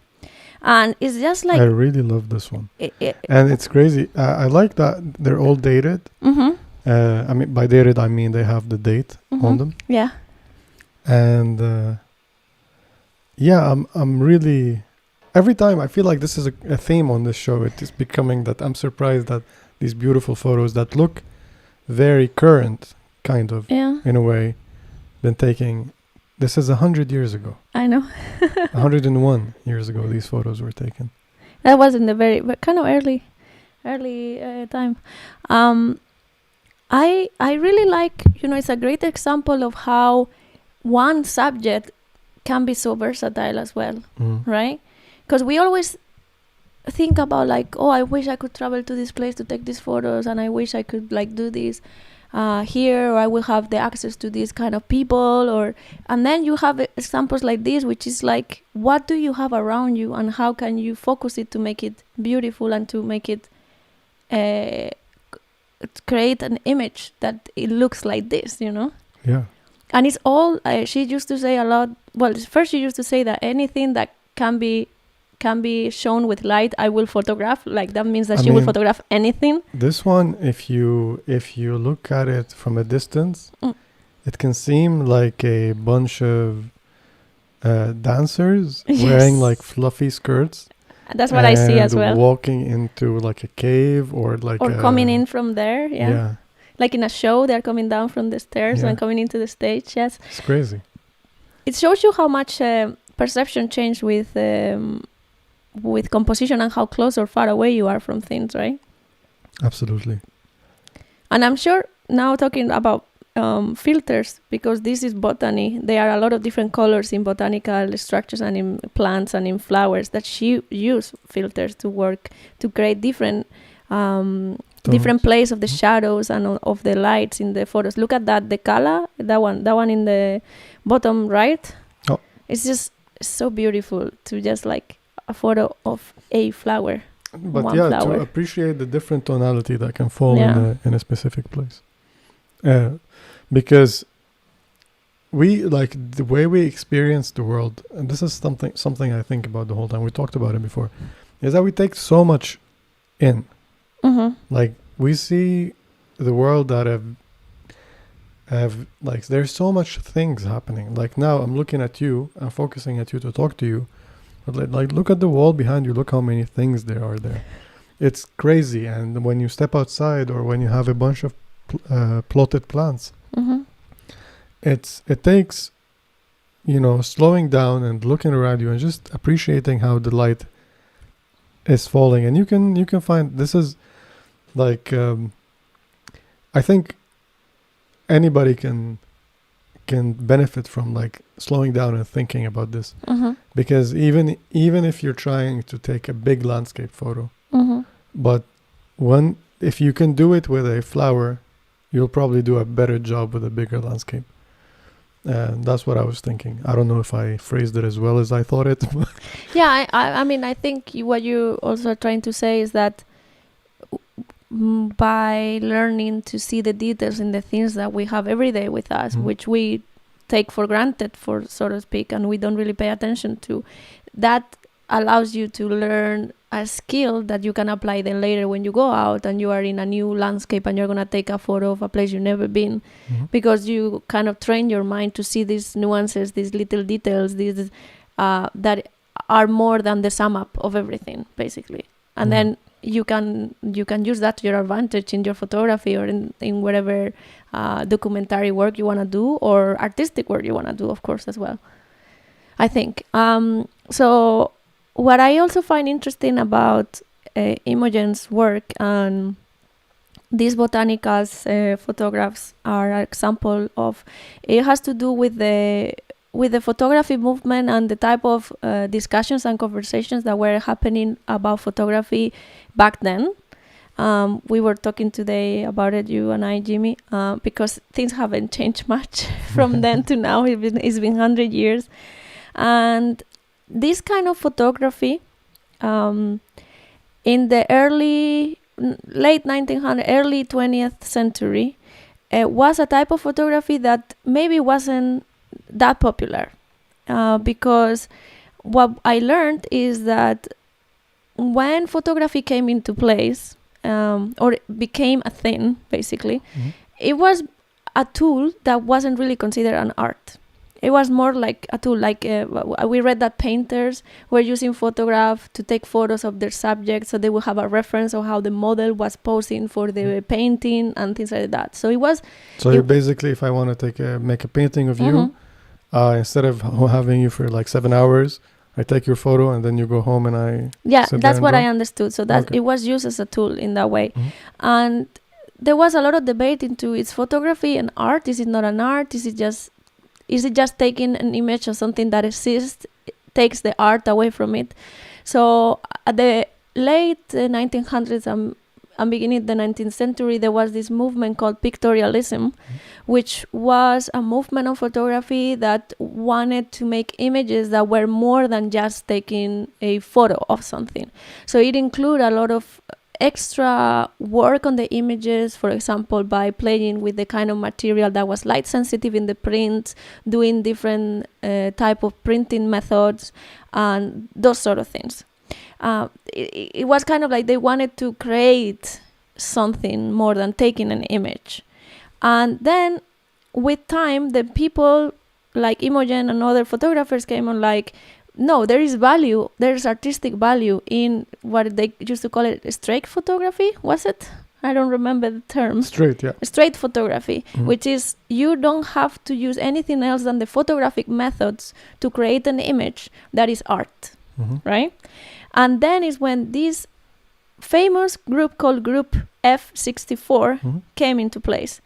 And it's just
I really love this one. And it's crazy. I like that they're all dated. Mm-hmm. I mean, by dated, I mean they have the date on them.
Yeah.
And I'm really... Every time I feel like this is a theme on this show. It is becoming that I'm surprised that these beautiful photos that look very current, kind of, in a way, been taken This is 100 years ago.
I know.
101 years ago, these photos were taken.
That was in the very, but kind of early time. I really like, it's a great example of how one subject can be so versatile as well, right? Because we always think about like, oh, I wish I could travel to this place to take these photos, and I wish I could like do this here, or I will have the access to these kind of people, and then you have examples like this, which is like, what do you have around you, and how can you focus it to make it beautiful and to make it create an image that it looks like this,
Yeah.
And it's all she used to say a lot. Well, first she used to say that anything that can be shown with light, I will photograph. Like that means that she will photograph anything.
This one, if you look at it from a distance, it can seem like a bunch of dancers wearing like fluffy skirts.
That's what I see as well.
Walking into like a cave or
coming in from there. Yeah. Like in a show, they're coming down from the stairs and coming into the stage. Yes.
It's crazy.
It shows you how much perception changed with composition and how close or far away you are from things, right?
Absolutely.
And I'm sure now talking about filters, because this is botany, there are a lot of different colors in botanical structures and in plants and in flowers that she use filters to work to create different place of the shadows and of the lights in the photos. Look at that, the color, that one in the bottom right.
Oh.
It's just so beautiful to just like a photo of a flower.
But to appreciate the different tonality that can fall in a specific place. Because we like the way we experience the world, and this is something I think about the whole time. We talked about it before, is that we take so much in. Like we see the world that have like there's so much things happening. Like now I'm looking at you, I'm focusing at you to talk to you, but like look at the wall behind you. Look how many things there are there. It's crazy. And when you step outside or when you have a bunch of plotted plants, it takes slowing down and looking around you and just appreciating how the light is falling. And you can find this is like I think anybody can benefit from like slowing down and thinking about this, because even if you're trying to take a big landscape photo, but if you can do it with a flower, you'll probably do a better job with a bigger landscape. That's what I was thinking. I don't know if I phrased it as well as I thought it.
Yeah, I mean, I think what you also are trying to say is that by learning to see the details in the things that we have every day with us, which we take for granted, for so to speak, and we don't really pay attention to, that allows you to learn a skill that you can apply then later when you go out and you are in a new landscape and you're going to take a photo of a place you've never been, because you kind of train your mind to see these nuances, these little details, these that are more than the sum up of everything, basically. And then you can use that to your advantage in your photography or in whatever documentary work you want to do or artistic work you want to do, of course, as well, I think. So what I also find interesting about Imogen's work and these botanicals photographs are an example of, it has to do with the photography movement and the type of discussions and conversations that were happening about photography back then. We were talking today about it, you and I, Jimmy, because things haven't changed much from then to now. It's been 100 years. And this kind of photography in the late 1900s, early 20th century was a type of photography that maybe wasn't that popular, because what I learned is that when photography came into place, or became a thing, basically, it was a tool that wasn't really considered an art. It was more like a tool, like we read that painters were using photograph to take photos of their subjects, so they would have a reference of how the model was posing for the painting and things like that. So it was.
So basically, if I want to make a painting of you, instead of having you for like 7 hours, I take your photo and then you go home and I
Yeah,
sit there
that's
and
what
draw?
I understood. So that
Okay.
it was used as a tool in that way.
Mhm.
And there was a lot of debate into its photography and art. Is it not an art? Is it just taking an image of something that exists, takes the art away from it? So at the late 1900s and beginning of the 19th century, there was this movement called pictorialism, which was a movement of photography that wanted to make images that were more than just taking a photo of something. So it included a lot of extra work on the images, for example, by playing with the kind of material that was light sensitive in the print, doing different type of printing methods, and those sort of things. It was kind of like they wanted to create something more than taking an image. And then with time, the people like Imogen and other photographers came on like, no, there is value, there's artistic value in what they used to call it straight photography, was it? I don't remember the term.
Straight, yeah.
Straight photography,
Mhm.
which is you don't have to use anything else than the photographic methods to create an image that is art,
Mhm.
right? And then is when this famous group called Group F64
Mhm.
came into place.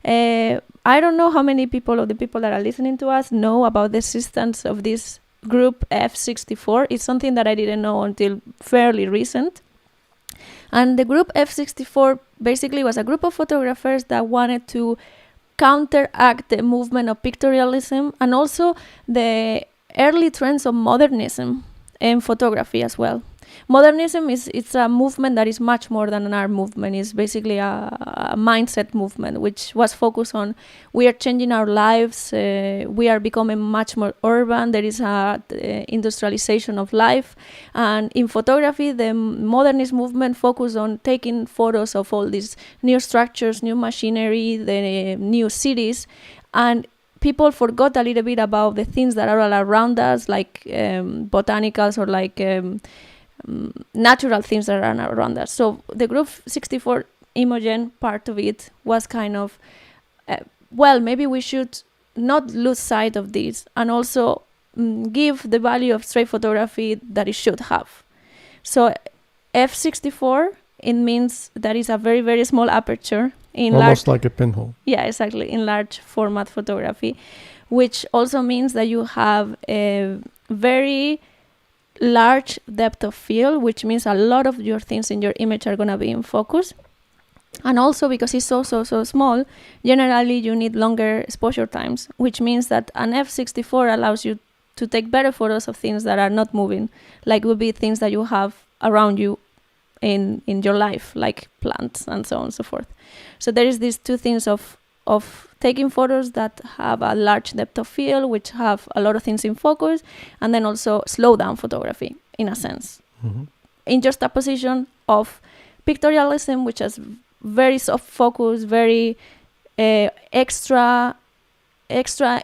I don't know how many people of the people that are listening to us know about the existence of this group F64. It's something that I didn't know until fairly recent. And the group F64 basically was a group of photographers that wanted to counteract the movement of pictorialism and also the early trends of modernism in photography as well. Modernism it's a movement that is much more than an art movement. It's basically a mindset movement which was focused on we are changing our lives, we are becoming much more urban, there is a industrialization of life, and in photography the modernist movement focused on taking photos of all these new structures, new machinery, the new cities, and people forgot a little bit about the things that are all around us, like botanicals or like natural things that are around us. So the group 64 Imogen part of it was kind of, well, maybe we should not lose sight of this and also give the value of straight photography that it should have. So F64, it means that is a very, very small aperture in
Almost
large,
like a pinhole.
yeah, exactly, in large format photography, which also means that you have a very large depth of field, which means a lot of your things in your image are going to be in focus. And also because it's so small, generally you need longer exposure times, which means that an F64 allows you to take better photos of things that are not moving, like would be things that you have around you in your life, like plants and so on and so forth. So there is these two things of taking photos that have a large depth of field, which have a lot of things in focus, and then also slow down photography in a sense.
Mm-hmm.
In juxtaposition of pictorialism, which has very soft focus, very extra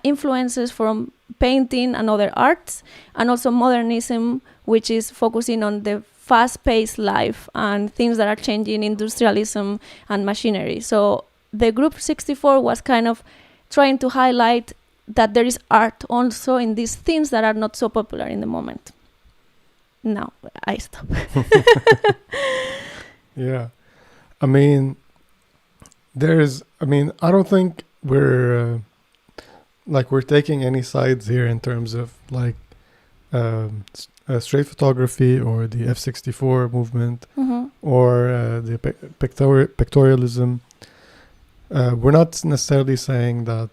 influences from painting and other arts, and also modernism, which is focusing on the fast-paced life and things that are changing, industrialism and machinery. So the group 64 was kind of trying to highlight that there is art also in these things that are not so popular in the moment. Now I stop.
Yeah. I mean, I don't think we're taking any sides here in terms of like straight photography or the F64 movement or the pictorialism. We're not necessarily saying that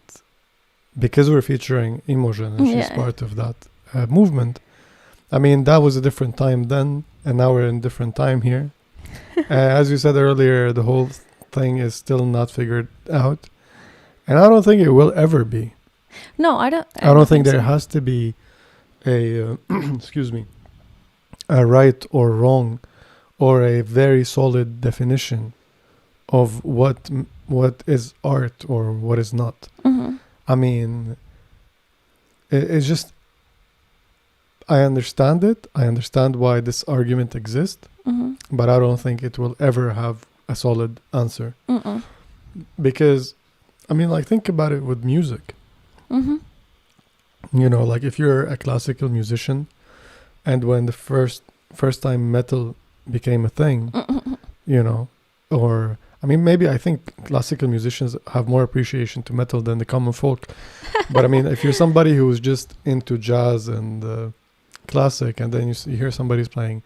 because we're featuring Imogen and she's part of that movement. I mean, that was a different time then, and now we're in a different time here. As you said earlier, the whole thing is still not figured out, and I don't think it will ever be.
No, I don't.
I don't think there
so.
has to be a excuse me, a right or wrong, or a very solid definition of what is art or what is not.
Mm-hmm.
I mean, it's just, I understand it. I understand why this argument exists, but I don't think it will ever have a solid answer. Because, I mean, like, think about it with music. You know, like if you're a classical musician, and when the first time metal became a thing, you know, or I mean, maybe I think classical musicians have more appreciation to metal than the common folk. But I mean, if you're somebody who's just into jazz and classic, and then you hear somebody's playing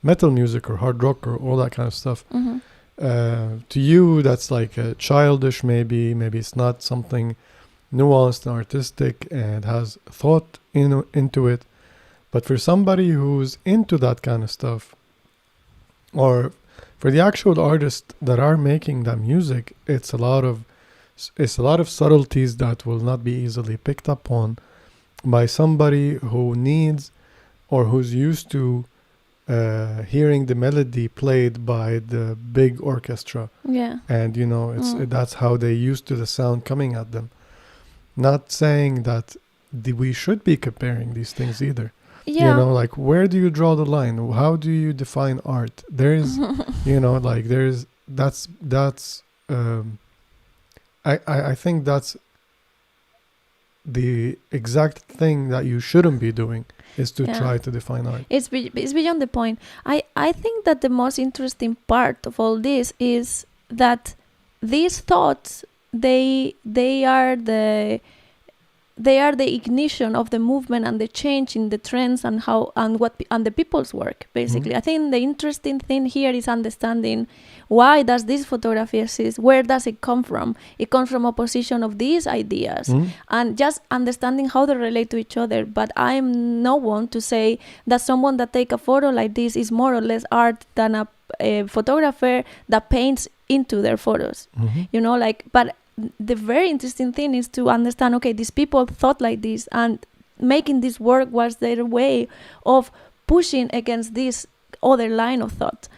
metal music or hard rock or all that kind of stuff, to you that's like childish. Maybe it's not something nuanced and artistic and has thought into it. But for somebody who's into that kind of stuff, or for the actual artists that are making that music, it's a lot of subtleties that will not be easily picked up on by somebody who needs or who's used to hearing the melody played by the big orchestra.
Yeah.
And you know, that's how they used to the sound coming at them. Not saying that we should be comparing these things either.
Yeah.
You know, like, where do you draw the line? How do you define art? There's, you know, like I think that's the exact thing that you shouldn't be doing, is to try to define art.
It's beyond the point. I think that the most interesting part of all this is that these thoughts, they are the ignition of the movement and the change in the trends and how and the people's work, basically. I think the interesting thing here is understanding why does this photography exist, where does it come from. It comes from opposition of these ideas, and just understanding how they relate to each other. But I'm no one to say that someone that take a photo like this is more or less art than a photographer that paints into their photos. You know, like, but the very interesting thing is to understand, okay, these people thought like this, and making this work was their way of pushing against this other line of thought.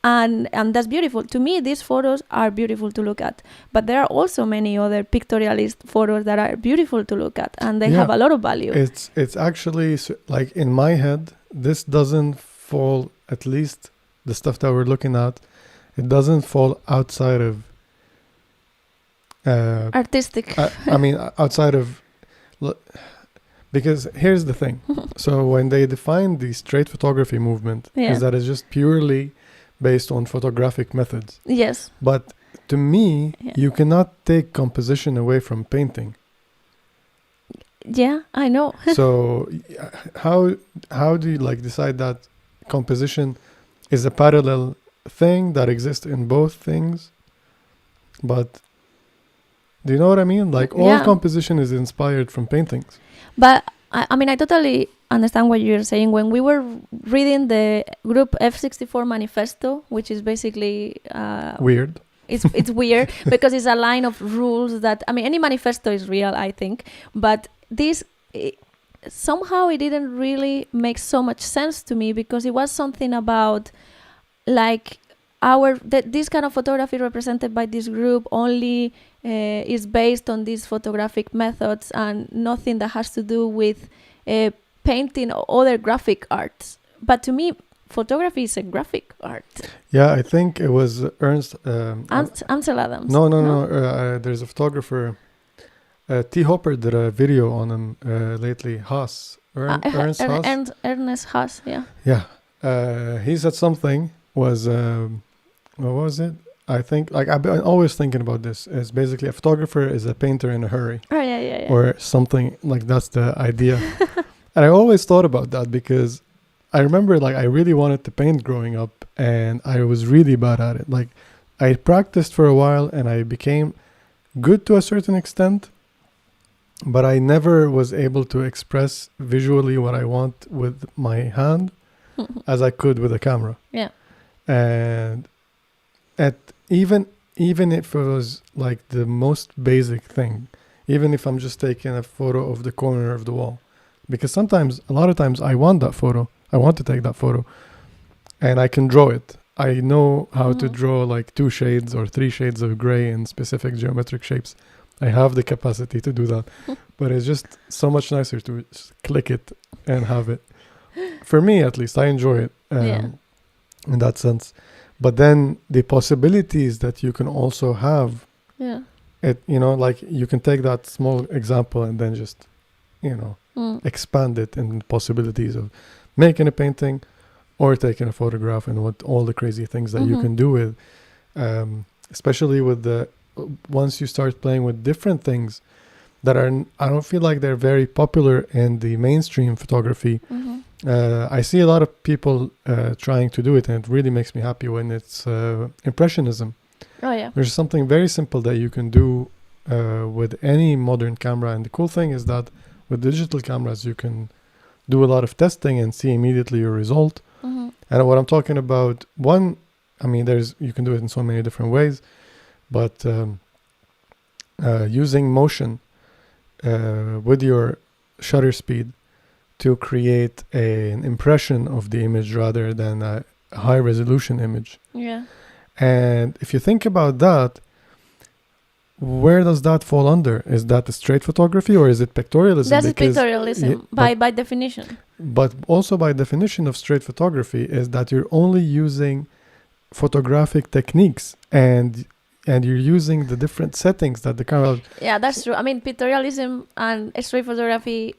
And that's beautiful. To me, these photos are beautiful to look at. But there are also many other pictorialist photos that are beautiful to look at, and they have a lot of value.
It's actually, like, in my head, this doesn't fall, at least the stuff that we're looking at, it doesn't fall outside of
artistic.
I mean, outside of, because here's the thing. So when they define the straight photography movement, is that it's just purely based on photographic methods.
Yes.
But to me, you cannot take composition away from painting.
Yeah, I know.
So how do you, like, decide that composition is a parallel thing that exists in both things? But do you know what I mean? Like, all composition is inspired from paintings.
But I mean, I totally understand what you're saying. When we were reading the group F64 manifesto, which is basically
weird.
It's weird because it's a line of rules that, I mean, any manifesto is real, I think, but this somehow it didn't really make so much sense to me, because it was something about, like, this kind of photography represented by this group only is based on these photographic methods, and nothing that has to do with painting or other graphic arts. But to me, photography is a graphic art.
Yeah, I think it was
Ansel Adams.
No. There's a photographer. T. Hopper did a video on him lately. Ernst Haas.
Ernest Haas. Yeah.
Yeah. He said something was what was it? I think, like, I've been always thinking about this. It's basically a photographer is a painter in a hurry.
Oh, yeah.
Or something, like, that's the idea. And I always thought about that, because I remember, like, I really wanted to paint growing up, and I was really bad at it. Like, I practiced for a while, and I became good to a certain extent, but I never was able to express visually what I want with my hand as I could with a camera.
Yeah.
And even if it was like the most basic thing, even if I'm just taking a photo of the corner of the wall, because a lot of times I want that photo, I want to take that photo, and I can draw it. I know how to draw like 2 shades or 3 shades of gray in specific geometric shapes. I have the capacity to do that, but it's just so much nicer to just click it and have it. For me, at least, I enjoy it in that sense. But then the possibilities that you can also have, it, you know, like, you can take that small example and then just, you know, expand it in possibilities of making a painting or taking a photograph, and what all the crazy things that you can do with, especially with once you start playing with different things that I don't feel like they're very popular in the mainstream photography. I see a lot of people trying to do it, and it really makes me happy when it's impressionism.
Oh yeah.
There's something very simple that you can do with any modern camera, and the cool thing is that with digital cameras you can do a lot of testing and see immediately your result. And what I'm talking about, you can do it in so many different ways, but using motion with your shutter speed to create an impression of the image rather than a high resolution image.
Yeah.
And if you think about that, where does that fall under? Is that a straight photography or is it pictorialism?
That's pictorialism by definition.
But also by definition of straight photography is that you're only using photographic techniques and you're using the different settings that the camera...
Yeah, that's true. I mean, pictorialism and straight photography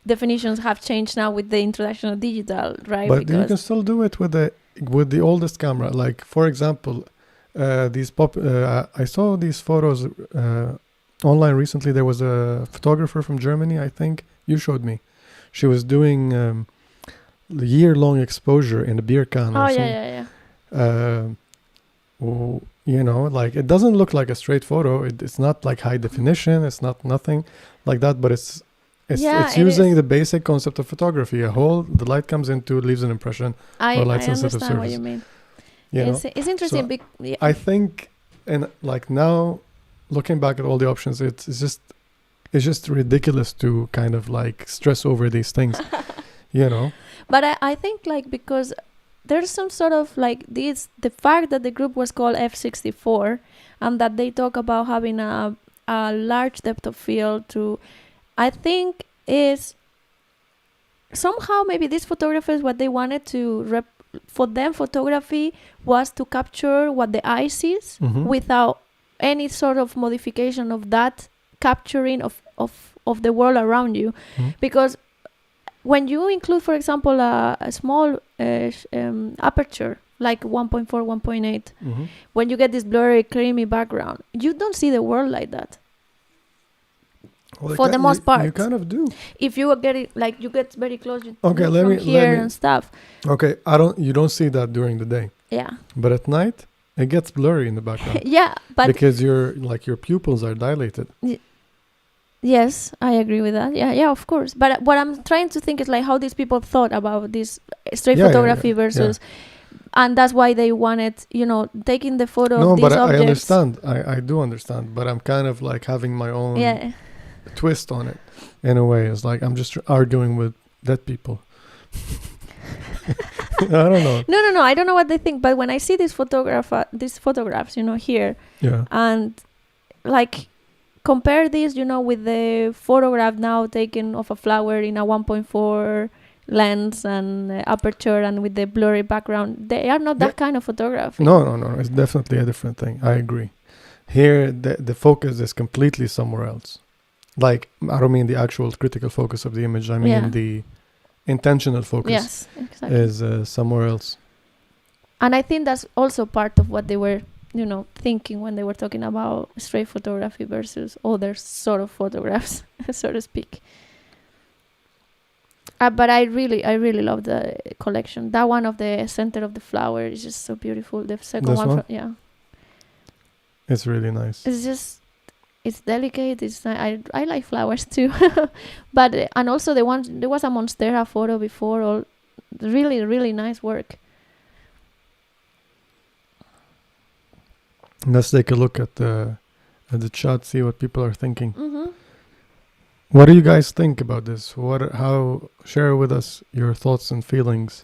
definitions have changed now with the introduction of digital, right?
But you can still do it with the oldest camera. Like, for example, I saw these photos online recently. There was a photographer from Germany, I think. You showed me. She was doing year-long exposure in a beer can. Like, it doesn't look like a straight photo. It's not like high definition. It's not nothing like that, but it's using the basic concept of photography. The light comes into, leaves an impression.
I understand what you mean. It's interesting.
So I think, and like now, looking back at all the options, it's just ridiculous to kind of like stress over these things,
But I think like because there's some sort of like the fact that the group was called F64 and that they talk about having a large depth of field I think is somehow maybe these photographers, what they wanted to for them, photography was to capture what the eye sees without any sort of modification of that capturing of the world around you. Because when you include, for example, a small aperture, like 1.4, 1.8, when you get this blurry, creamy background, you don't see the world like that. Well, for the most part,
you kind of do.
If you get it, like you get very close, and stuff.
Okay, you don't see that during the day.
Yeah.
But at night, it gets blurry in the background.
Yeah, but
because your pupils are dilated.
Yes, I agree with that. Yeah, of course. But what I'm trying to think is like how these people thought about this straight photography versus. And that's why they wanted, taking the photo of these objects. No, but I understand.
I do understand. But I'm kind of like having my own twist on it. In a way, it's like I'm just arguing with dead people. I don't know.
No. I don't know what they think. But when I see these photographs, here. Yeah. And like compare this, with the photograph now taken of a flower in a 1.4 lens and aperture and with the blurry background. They are not that kind of photography.
No. It's definitely a different thing. I agree. Here, the focus is completely somewhere else. Like, I don't mean the actual critical focus of the image. I mean the intentional focus is somewhere else.
And I think that's also part of what they were, thinking when they were talking about straight photography versus other sort of photographs, so to speak. But I really love the collection. That one of the center of the flower is just so beautiful. The second one?
It's really nice.
It's delicate. I like flowers too. But and also there was a Monstera photo before. All really, really nice work.
Let's take a look at the chat, see what people are thinking. What do you guys think about this? Share with us your thoughts and feelings.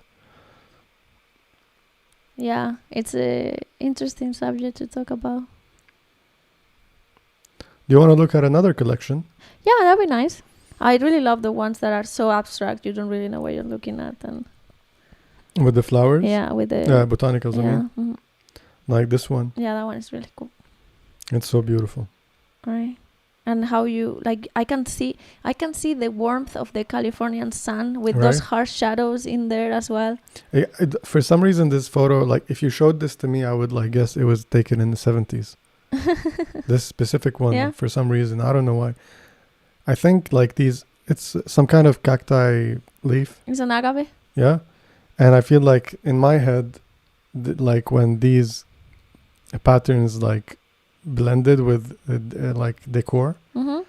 Yeah, it's a interesting subject to talk about.
Do you want to look at another collection?
Yeah, that'd be nice. I really love the ones that are so abstract you don't really know what you're looking at. And
with the flowers?
Yeah, with the
botanicals, I mean. Like this one.
Yeah, that one is really cool.
It's so beautiful.
All right. and how you like. I can see the warmth of the Californian sun with those
Right.
harsh shadows in there as well.
For some reason, this photo, like, if you showed this to me, I would like guess it was taken in the 70s. This specific one,
Yeah.
for some reason, I don't know why. I think like it's some kind of cacti leaf.
It's an agave.
Yeah. And I feel like in my head, like when these patterns like blended with like decor.
Mm-hmm.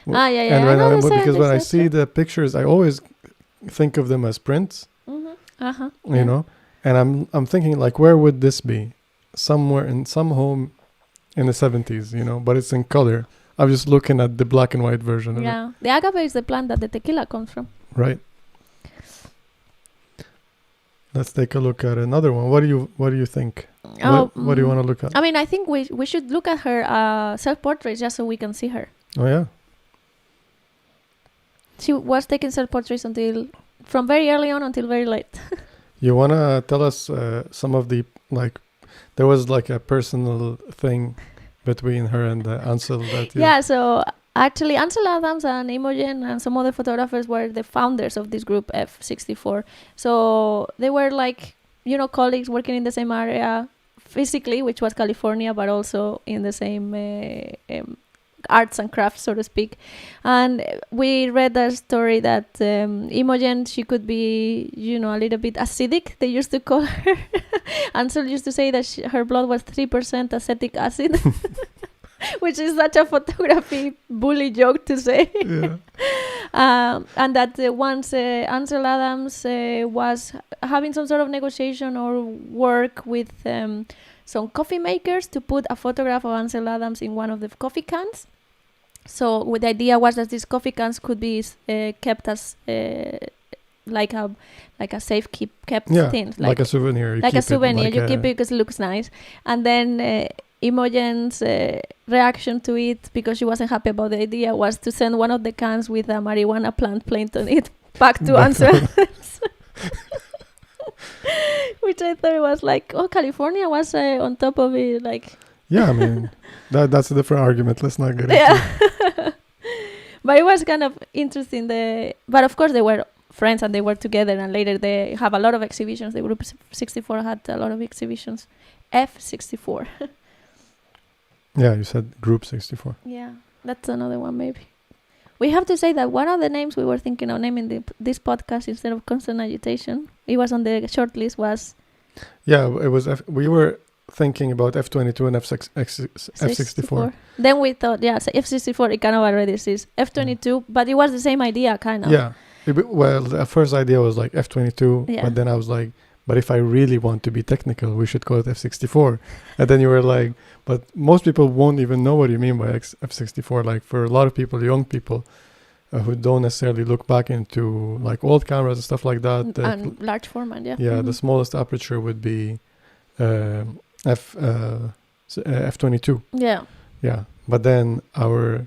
W-
Yeah.
And
I know the
because when I
same
see the pictures, I always think of them as prints,
Mm-hmm. Uh-huh.
you know, and I'm thinking like, where would this be? Somewhere in some home in the 70s, you know, but it's in color. I'm just looking at the black and white version of it,
Yeah. The agave is the plant that the tequila comes from.
right? Let's take a look at another one. What do you think? What do you want to look at?
I mean, I think we should look at her self-portrait just so we can see her.
Oh yeah.
She was taking self-portraits from very early on until very late.
You want to tell us some of the, like, there was like a personal thing between her and Ansel that you...
Yeah, so actually Ansel Adams and Imogen and some other photographers were the founders of this group F64. So they were like, colleagues working in the same area physically, which was California, but also in the same arts and crafts, so to speak. And we read a story that Imogen, she could be, a little bit acidic, they used to call her. Ansel used to say that her blood was 3% acetic acid, which is such a photography bully joke to say.
Yeah.
And that once Ansel Adams was having some sort of negotiation or work with some coffee makers to put a photograph of Ansel Adams in one of the coffee cans. So the idea was that these coffee cans could be kept as like a safe kept thing,
like a souvenir.
You keep it because it looks nice. And then Imogen's reaction to it, because she wasn't happy about the idea, was to send one of the cans with a marijuana plant planted on it back to Ansel. Which I thought was like, California was on top of it, like.
Yeah, I mean, that's a different argument. Let's not get into it.
But it was kind of interesting. But of course they were friends and they were together, and later they have a lot of exhibitions. The group 64 had a lot of exhibitions. F64.
Yeah, you said group 64.
Yeah, that's another one maybe. We have to say that one of the names we were thinking of naming this podcast instead of Constant Agitation, it was on the short list, was...
Yeah, it was... we were thinking about F22 and F64.
Then we thought, F64, it kind of already says F22, but it was the same idea, kind of.
Yeah. Well, the first idea was like F22, but then I was like, but if I really want to be technical, we should call it F64. And then you were like, but most people won't even know what you mean by F64. Like for a lot of people, young people who don't necessarily look back into like old cameras and stuff like that.
And large format, yeah.
Yeah, the smallest aperture would be F22.
Yeah.
Yeah. But then our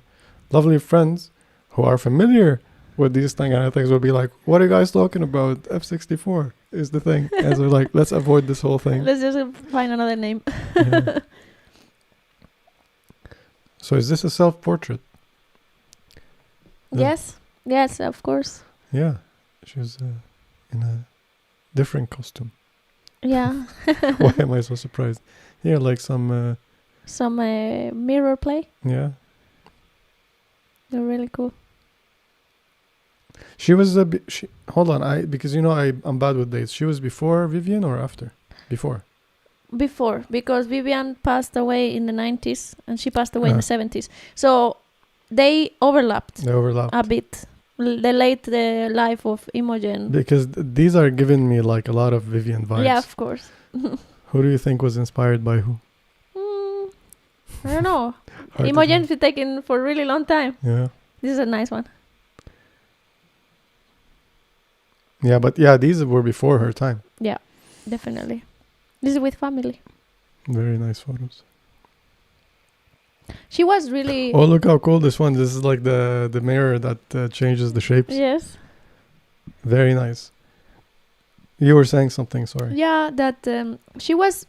lovely friends who are familiar with these kind of things will be like, what are you guys talking about? F64 is the thing. And so like, let's avoid this whole thing.
Let's just find another name.
Yeah. So is this a self-portrait?
Yes, of course.
Yeah, she's in a different costume.
Yeah.
Why am I so surprised? Yeah, like some
mirror play.
Yeah.
They're really cool.
She was hold on, because I'm bad with dates. She was before Vivian or after? Before,
because Vivian passed away in the 90s and she passed away in the 70s. So they overlapped a bit. The late life of Imogen.
Because these are giving me like a lot of Vivian vibes.
Yeah, of course.
Who do you think was inspired by who?
I don't know. Imogen's been taken for a really long time.
Yeah.
This is a nice one.
Yeah, but these were before her time.
Yeah, definitely. This is with family.
Very nice photos.
She was really...
Oh, look how cool this one. This is like the mirror that changes the shapes.
Yes.
Very nice. You were saying something, sorry.
Yeah, that she was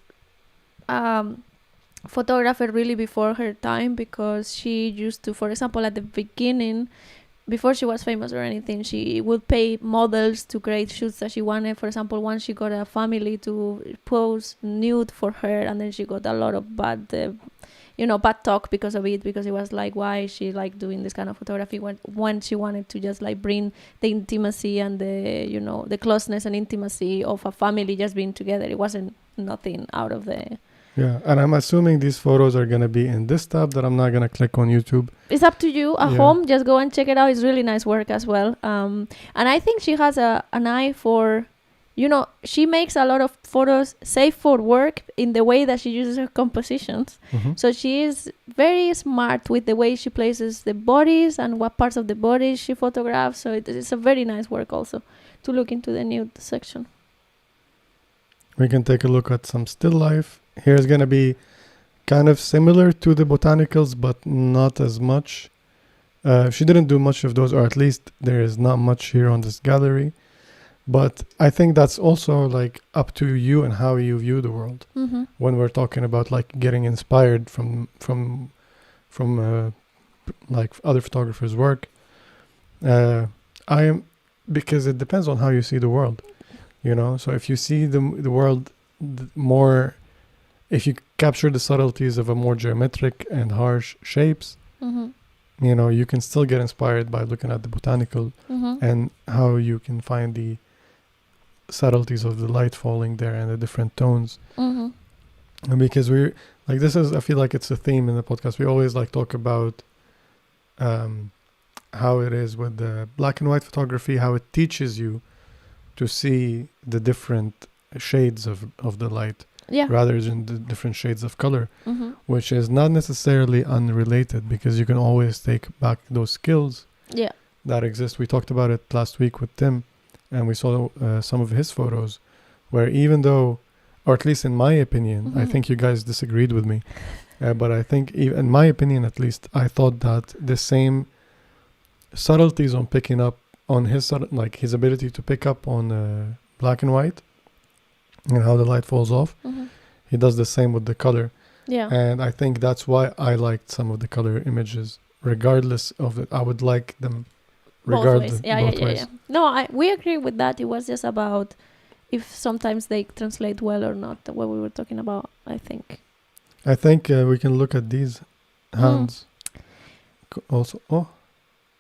photographer really before her time, because she used to, for example, at the beginning, before she was famous or anything, she would pay models to create shoots that she wanted. For example, once she got a family to pose nude for her, and then she got a lot of bad talk because of it, because it was like, why is she like doing this kind of photography when she wanted to just like bring the intimacy and the closeness and intimacy of a family just being together. It wasn't nothing out of the...
Yeah, and I'm assuming these photos are going to be in this tab that I'm not going to click on YouTube.
It's up to you at home. Just go and check it out. It's really nice work as well. And I think she has an eye for, she makes a lot of photos safe for work in the way that she uses her compositions.
Mm-hmm.
So she is very smart with the way she places the bodies and what parts of the bodies she photographs. So it's a very nice work also to look into the nude section.
We can take a look at some still life. Here's going to be kind of similar to the botanicals, but not as much. She didn't do much of those, or at least there is not much here on this gallery. But I think that's also like up to you and how you view the world.
Mm-hmm.
When we're talking about like getting inspired from like other photographers' work, because it depends on how you see the world. So if you see the world more, if you capture the subtleties of a more geometric and harsh shapes,
mm-hmm.
You can still get inspired by looking at the botanical
mm-hmm.
and how you can find the subtleties of the light falling there and the different tones.
Mm-hmm.
And because I feel like it's a theme in the podcast. We always like talk about how it is with the black and white photography, how it teaches you to see the different shades of the light, rather than the different shades of color,
mm-hmm.
which is not necessarily unrelated, because you can always take back those skills that exist. We talked about it last week with Tim, and we saw some of his photos where, even though, or at least in my opinion,
mm-hmm.
I think you guys disagreed with me, but I think in my opinion at least, I thought that the same subtleties on picking up on his ability to pick up on black and white and how the light falls off,
mm-hmm.
he does the same with the color. And I think that's why I liked some of the color images, regardless of it. I would like them regardless.
Both ways. No, we agree with that. It was just about if sometimes they translate well or not, what we were talking about, I think.
I think we can look at these hands also.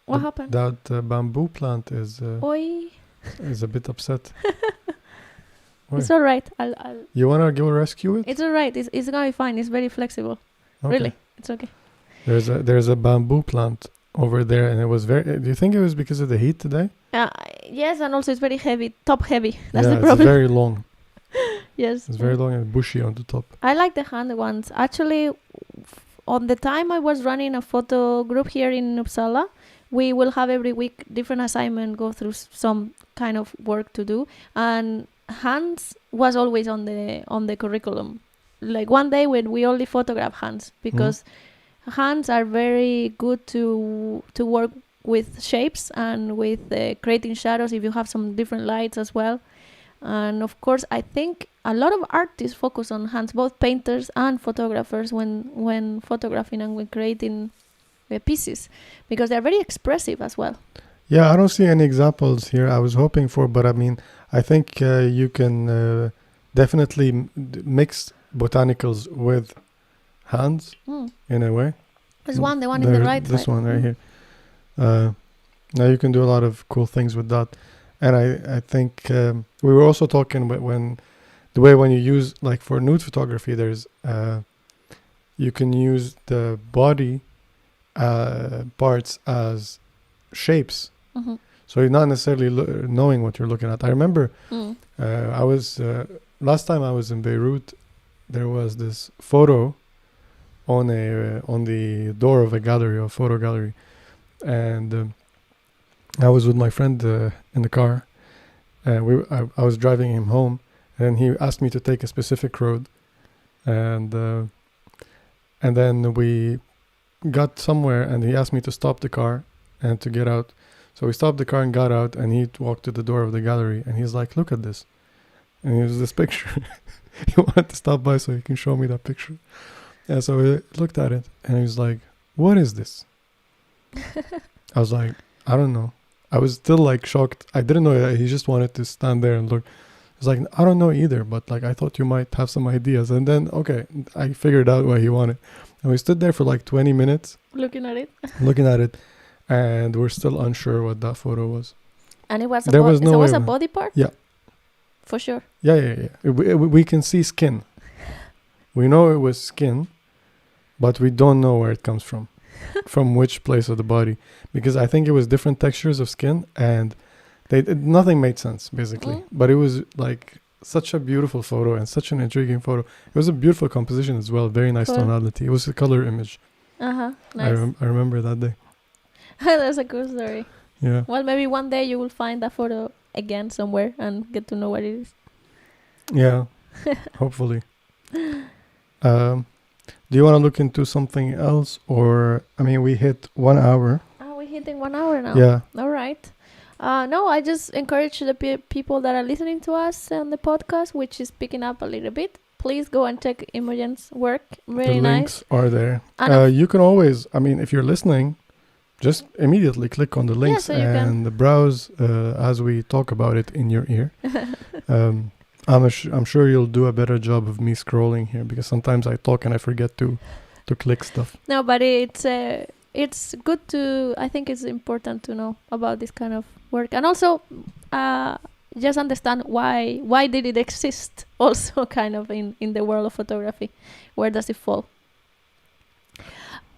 What happened?
That bamboo plant is a bit upset.
It's all right.
You want to go rescue it?
It's all right. It's going to be fine. It's very flexible.
Okay.
Really. It's okay.
There's a bamboo plant over there, and it was very... Do you think it was because of the heat today?
Yes, and also it's very heavy. Top heavy. That's the problem.
It's very long.
Yes.
It's very long and bushy on the top.
I like the hand ones. Actually, on the time I was running a photo group here in Uppsala, we will have every week different assignment, go through some kind of work to do, and hands was always on the curriculum. Like one day when we only photograph hands, because hands are very good to work with shapes and with creating shadows if you have some different lights as well. And of course, I think a lot of artists focus on hands, both painters and photographers, when photographing and when creating pieces, because they're very expressive as well.
Yeah, I don't see any examples here. I was hoping for, but I mean, I think you can definitely mix botanicals with hands in a way.
There's the one in the right.
This one right here. Now you can do a lot of cool things with that. And I think we were also talking about when you use, like for nude photography, there's you can use the body parts as shapes.
Mm-hmm.
So you're not necessarily knowing what you're looking at. I remember I was last time I was in Beirut, there was this photo on the door of a gallery, a photo gallery, and I was with my friend in the car. I was driving him home, and he asked me to take a specific road, and then we got somewhere, and he asked me to stop the car and to get out. So we stopped the car and got out, and he walked to the door of the gallery, and he's like, "Look at this," and here's this picture. He wanted to stop by so he can show me that picture. Yeah, so we looked at it and he was like, "What is this?" I was like, "I don't know." I was still like shocked. I didn't know that he just wanted to stand there and look. I was like, "I don't know either, but like I thought you might have some ideas." And then okay, I figured out what he wanted. And we stood there for like 20 minutes
Looking at it.
looking at it, and we're still unsure what that photo was.
And it was
There was no
so it
way
was a
of-
body part?
Yeah.
For sure.
Yeah. We can see skin. We know it was skin, but we don't know where it comes from. From which place of the body. Because I think it was different textures of skin, and nothing made sense, basically.
Mm.
But it was like such a beautiful photo and such an intriguing photo. It was a beautiful composition as well. Very nice
Cool.
tonality. It was a color image.
Uh-huh. Nice.
I remember that day.
That's a cool story.
Yeah.
Well, maybe one day you will find that photo again somewhere and get to know what it is.
Yeah. Hopefully. Do you want to look into something else, or I mean, we hit 1 hour.
Oh, we're hitting 1 hour now.
Yeah.
All right. No, I just encourage the people that are listening to us on the podcast, which is picking up a little bit. Please go and check Imogen's work. Very
The
nice.
links are there.
And
You can always, I mean, if you're listening, just immediately click on the links
so you can.
and browse as we talk about it in your ear. I'm sure you'll do a better job of me scrolling here, because sometimes I talk and I forget to click stuff.
No, but it's good to. I think it's important to know about this kind of work, and also just understand why did it exist. Also, kind of in the world of photography, where does it fall?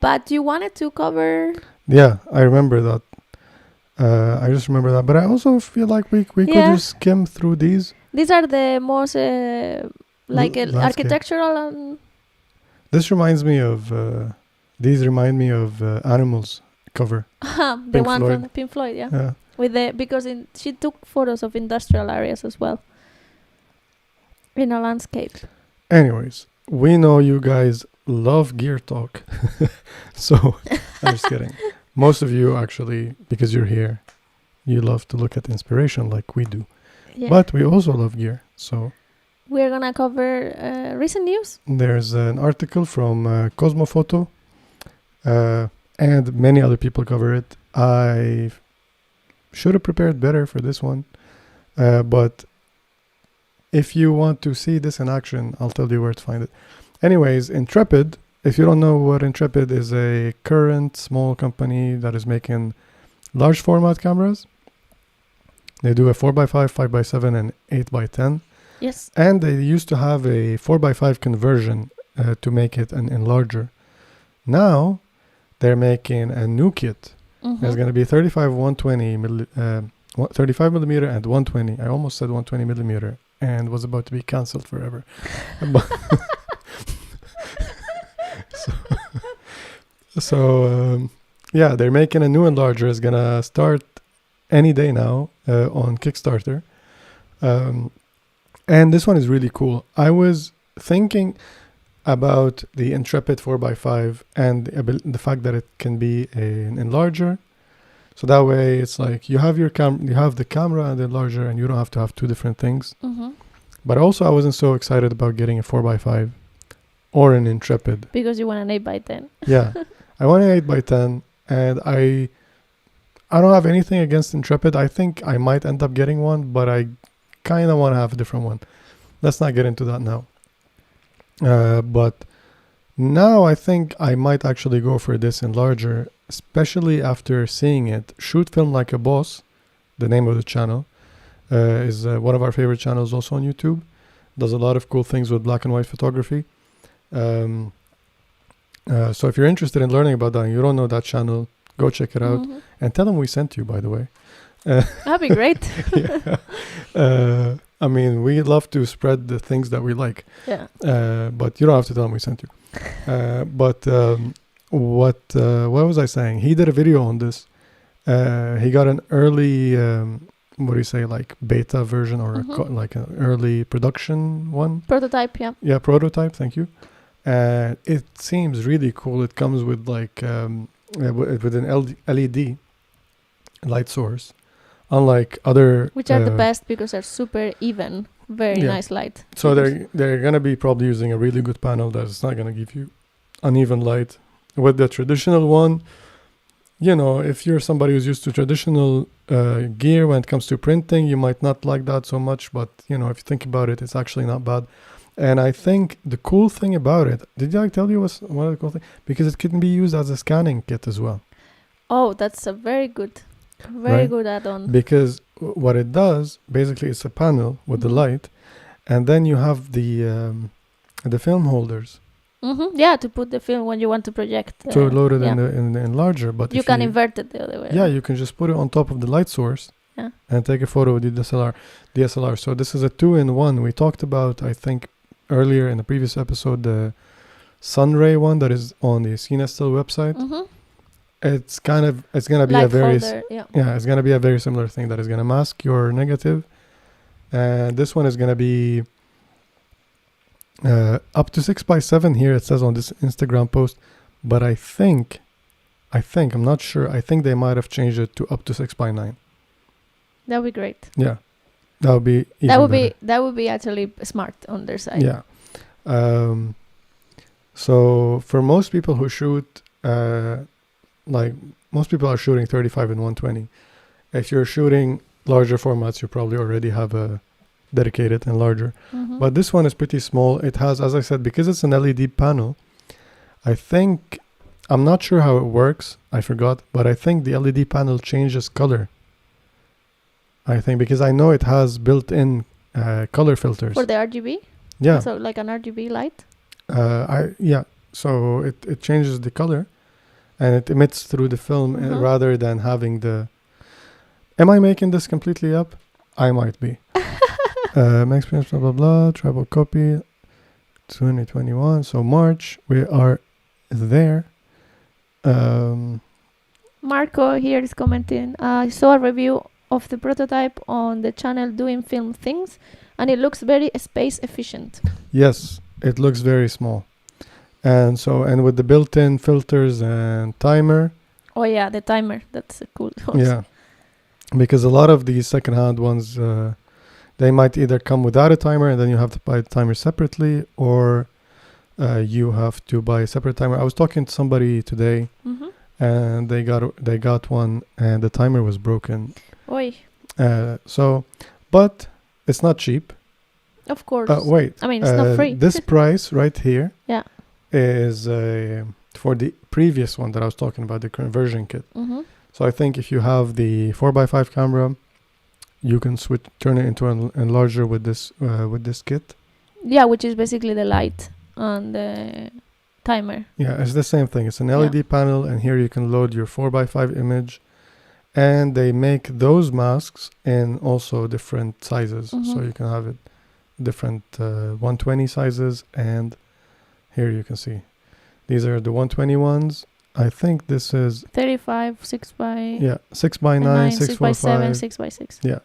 But you wanted to cover.
Yeah, I remember that. I just remember that, but I also feel like we could just skim through these.
These are the most
Landscape.
architectural and.
This reminds me of. These remind me of Animals cover.
the
Pink
one
Floyd.
from the Pink Floyd, yeah.
Yeah.
Because she took photos of industrial areas as well. In a landscape.
Anyways, we know you guys love gear talk. So, I'm just kidding. Most of you actually, because you're here, you love to look at inspiration like we do.
Yeah.
But we also love gear. So
We're gonna cover recent news.
there's an article from Cosmophoto, and many other people cover it. I should have prepared better for this one, but if you want to see this in action, I'll tell you where to find it. Anyways, Intrepid, if you don't know what Intrepid is, a current small company that is making large format cameras. They do a 4x5, 5x7, and 8x10.
Yes.
And they used to have a 4x5 conversion to make it an enlarger. Now, they're making a new kit.
Mm-hmm.
It's going to be 35 millimeter and 120. I almost said 120 millimeter and was about to be cancelled forever. So yeah, they're making a new enlarger. It's going to start any day now on Kickstarter. And this one is really cool. I was thinking about the Intrepid 4x5 and the fact that it can be an enlarger. So that way it's like you have you have the camera and the enlarger, and you don't have to have two different things.
Mm-hmm.
But also I wasn't so excited about getting a 4x5 or an Intrepid.
Because you want an 8x10.
Yeah. I want an 8x10, and I don't have anything against Intrepid. I think I might end up getting one, but I kind of want to have a different one. Let's not get into that now. But now I think I might actually go for this enlarger, especially after seeing it. Shoot Film Like a Boss, the name of the channel, is one of our favorite channels also on YouTube. Does a lot of cool things with black and white photography. So if you're interested in learning about that and you don't know that channel, go check it out.
Mm-hmm.
And tell them we sent you, by the way.
That'd be great.
Yeah. I mean, we love to spread the things that we like.
Yeah.
But you don't have to tell them we sent you. What was I saying? He did a video on this. He got an early, what do you say, like beta version or like an early production one?
Prototype, yeah.
Yeah, prototype, thank you. It seems really cool. It comes with like, with an LED light source. Unlike other...
Which are the best because they're super even. Very nice light.
So they're going to be probably using a really good panel that's not going to give you uneven light. With the traditional one, if you're somebody who's used to traditional gear when it comes to printing, you might not like that so much. But, if you think about it, it's actually not bad. And I think the cool thing about it, did I tell you one of the cool things? Because it can be used as a scanning kit as well.
Oh, that's a very good add-on.
Because what it does, basically, it's a panel with the light. And then you have the film holders.
Yeah, to put the film when you want to project.
To load it in the enlarger. But
you can invert it the other way.
Yeah, you can just put it on top of the light source and take a photo with the DSLR. So this is a 2-in-1. We talked about, I think, earlier in the previous episode, the Sunray one that is on the Cinestil website. It's gonna be it's gonna be a very similar thing that is gonna mask your negative. And this one is gonna be up to 6x7 here, it says on this Instagram post, but I think I'm not sure, I think they might have changed it to up to 6x9.
That would be great.
Yeah, that would be better.
That would be actually smart on their side.
Yeah. So for most people who shoot, most people are shooting 35 and 120. If you're shooting larger formats, you probably already have a dedicated enlarger. But this one is pretty small. It has, as I said, because it's an LED panel, I'm not sure how it works, I forgot, but I think the LED panel changes color. I think because I know it has built-in color filters.
For the RGB?
Yeah.
So like an RGB light?
So it changes the color and it emits through the film rather than having the... Am I making this completely up? I might be. Max Prince, blah, blah, blah, tribal copy, 2021. So March, we are there.
Marco here is commenting. I saw a review of the prototype on the channel Doing Film Things, and it looks very space efficient.
Yes, it looks very small. And with the built-in filters and timer.
Oh yeah, the timer. That's a cool one.
Yeah, because a lot of these second-hand ones, they might either come without a timer and then you have to buy the timer separately, or you have to buy a separate timer. I was talking to somebody today, and they got one, and the timer was broken.
Oi.
But it's not cheap.
Of course.
Wait.
I mean, it's not free.
This price right here
is
for the previous one that I was talking about, the conversion kit. So I think if you have the 4x5 camera, you can turn it into an enlarger with this kit. Yeah,
which is basically the light and the timer.
Yeah, it's the same thing. It's an LED panel, and here you can load your 4x5 image. And they make those masks in also different sizes. So you can have it different 120 sizes, and here you can see. These are the 120 ones. I think this is
35, 6x...
Yeah, 6x9,
6x7, 6x6.
Yeah.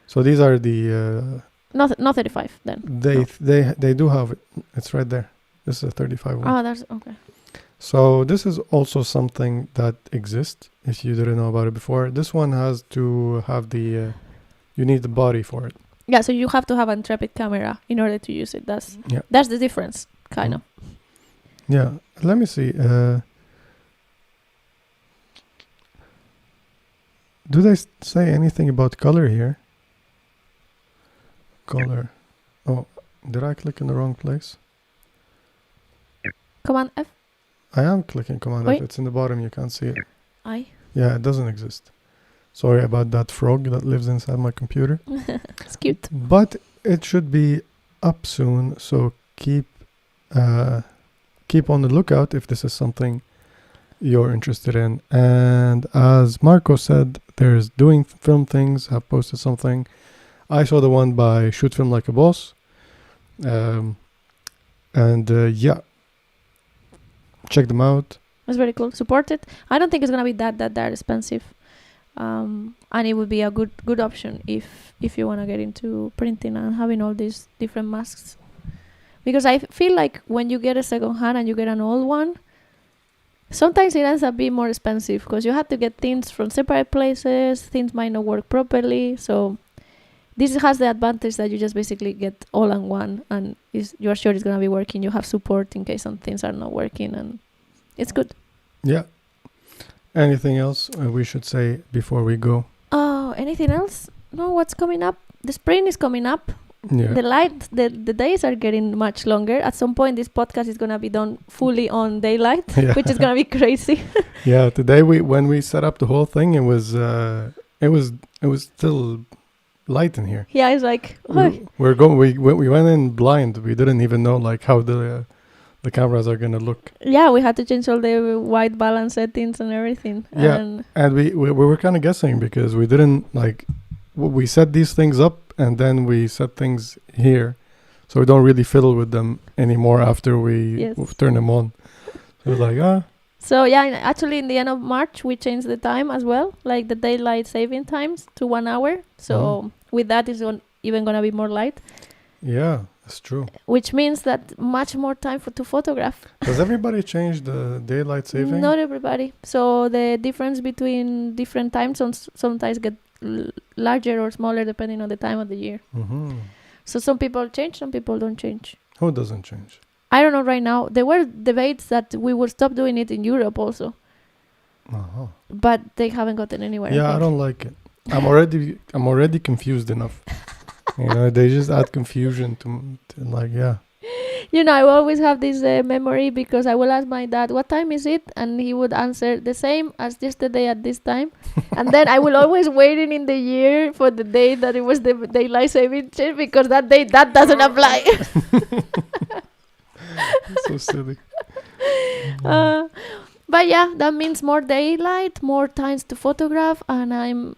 So these are the...
Not 35 then.
They do have it. It's right there. This is a 35 one.
Oh, that's... Okay.
So this is also something that exists, if you didn't know about it before. This one has to have the... you need the body for it.
Yeah, so you have to have an Intrepid camera in order to use it. That's the difference, kind of.
Yeah. Let me see. Do they say anything about color here? Color. Oh, did I click in the wrong place?
Command F?
I am clicking Command F. It's in the bottom. You can't see it. Yeah, it doesn't exist. Sorry about that frog that lives inside my computer.
It's cute.
But it should be up soon, so keep on the lookout if this is something you're interested in. And as Marco said, there's Doing Film Things have posted something. I saw the one by Shoot Film Like a Boss. Check them out.
It's very cool. Support it. I don't think it's gonna be that expensive. And it would be a good option if you want to get into printing and having all these different masks. Because I feel like when you get a second hand and you get an old one, sometimes it ends up being more expensive because you have to get things from separate places. Things might not work properly. So This has the advantage that you just basically get all on one, and you are sure it's gonna be working. You have support in case some things are not working, and it's good.
Yeah. Anything else we should say before we go?
Oh, anything else? No, what's coming up? The spring is coming up.
Yeah.
The days are getting much longer. At some point, this podcast is gonna be done fully on daylight, which is gonna be crazy.
Yeah. Today when we set up the whole thing, it was still light in here.
Yeah, it's like
we went in blind. We didn't even know like how the cameras are gonna look.
Yeah, we had to change all the white balance settings and everything.
Yeah, and we were kind of guessing because we didn't like we set these things up and then we set things here, so we don't really fiddle with them anymore after we turn them on. So it's like
So yeah, actually in the end of March we changed the time as well, like the daylight saving times to 1 hour. So with that is even gonna be more light.
Yeah, that's true.
Which means that much more time to photograph.
Does everybody change the daylight saving?
Not everybody. So the difference between different time zones sometimes get larger or smaller depending on the time of the year.
Mm-hmm.
So some people change, some people don't change.
Who doesn't change?
I don't know right now. There were debates that we would stop doing it in Europe also.
Uh-huh.
But they haven't gotten anywhere.
Yeah, I don't like it. I'm already confused enough. They just add confusion to like, yeah.
I always have this memory because I will ask my dad, what time is it? And he would answer the same as yesterday at this time. And then I will always wait in the year for the day that it was the daylight saving change because that day that doesn't apply.
So silly.
But yeah, that means more daylight, more times to photograph, and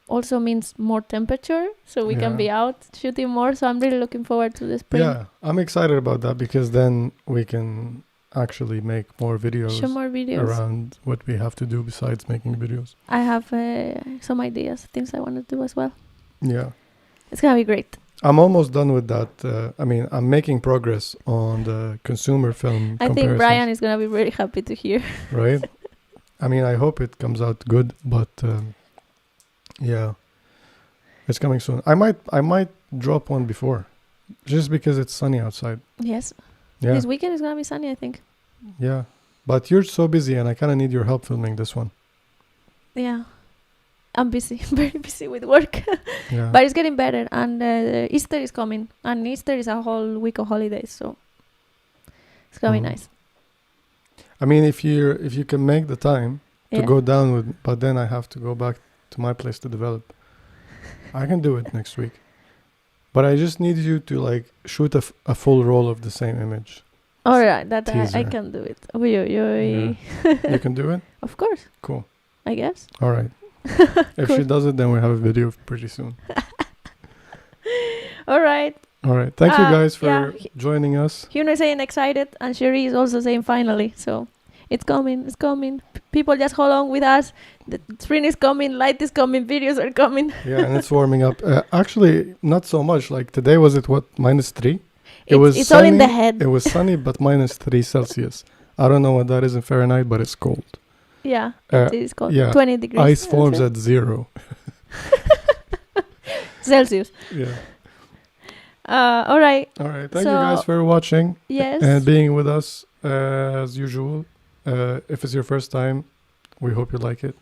also means more temperature, so we can be out shooting more. So I'm really looking forward to the spring.
Yeah, I'm excited about that because then we can actually make more videos.
Show more videos
around what we have to do besides making videos.
I have some ideas, things I want to do as well.
Yeah,
it's gonna be great.
I'm almost done with that. I'm making progress on the consumer film.
I think Brian is gonna be very happy to hear.
Right? I hope it comes out good, but yeah, it's coming soon. I might drop one before, just because it's sunny outside.
Yes.
Yeah.
This weekend is gonna be sunny, I think.
Yeah, but you're so busy, and I kind of need your help filming this one.
Yeah. I'm busy, very busy with work.
Yeah.
But it's getting better, and Easter is coming, and Easter is a whole week of holidays, so it's gonna be nice. If
you can make the time to go down with, but then I have to go back to my place to develop. I can do it next week, but I just need you to like shoot a full roll of the same image.
All right, that I can do it.
Yeah. You can do it?
Of course.
Cool.
I guess.
All right. If she does it, then we'll have a video pretty soon.
All right.
Thank you guys for joining us.
Huno is saying excited, and Sherry is also saying finally. So it's coming. People just hold on with us. The spring is coming, light is coming, videos are coming.
Yeah, and it's warming up. Actually, not so much. Like today, was it what, -3?
It's sunny, all in the head.
It was sunny, but -3 Celsius. I don't know what that is in Fahrenheit, but it's cold.
Yeah, it is cold.
Yeah,
20 degrees.
Ice forms at 0
Celsius.
Yeah.
All right.
Thank you guys for watching.
Yes.
And being with us as usual. If it's your first time, we hope you like it.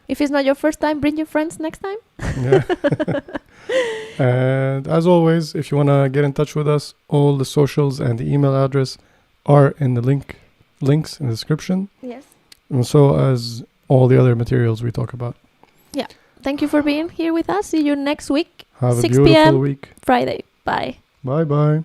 If it's not your first time, bring your friends next time.
Yeah. And as always, if you want to get in touch with us, all the socials and the email address are in the links in the description.
Yes.
And so as all the other materials we talk about.
Yeah. Thank you for being here with us. See you next week.
Have
6
a beautiful
p.m.
week.
Friday. Bye.
Bye-bye.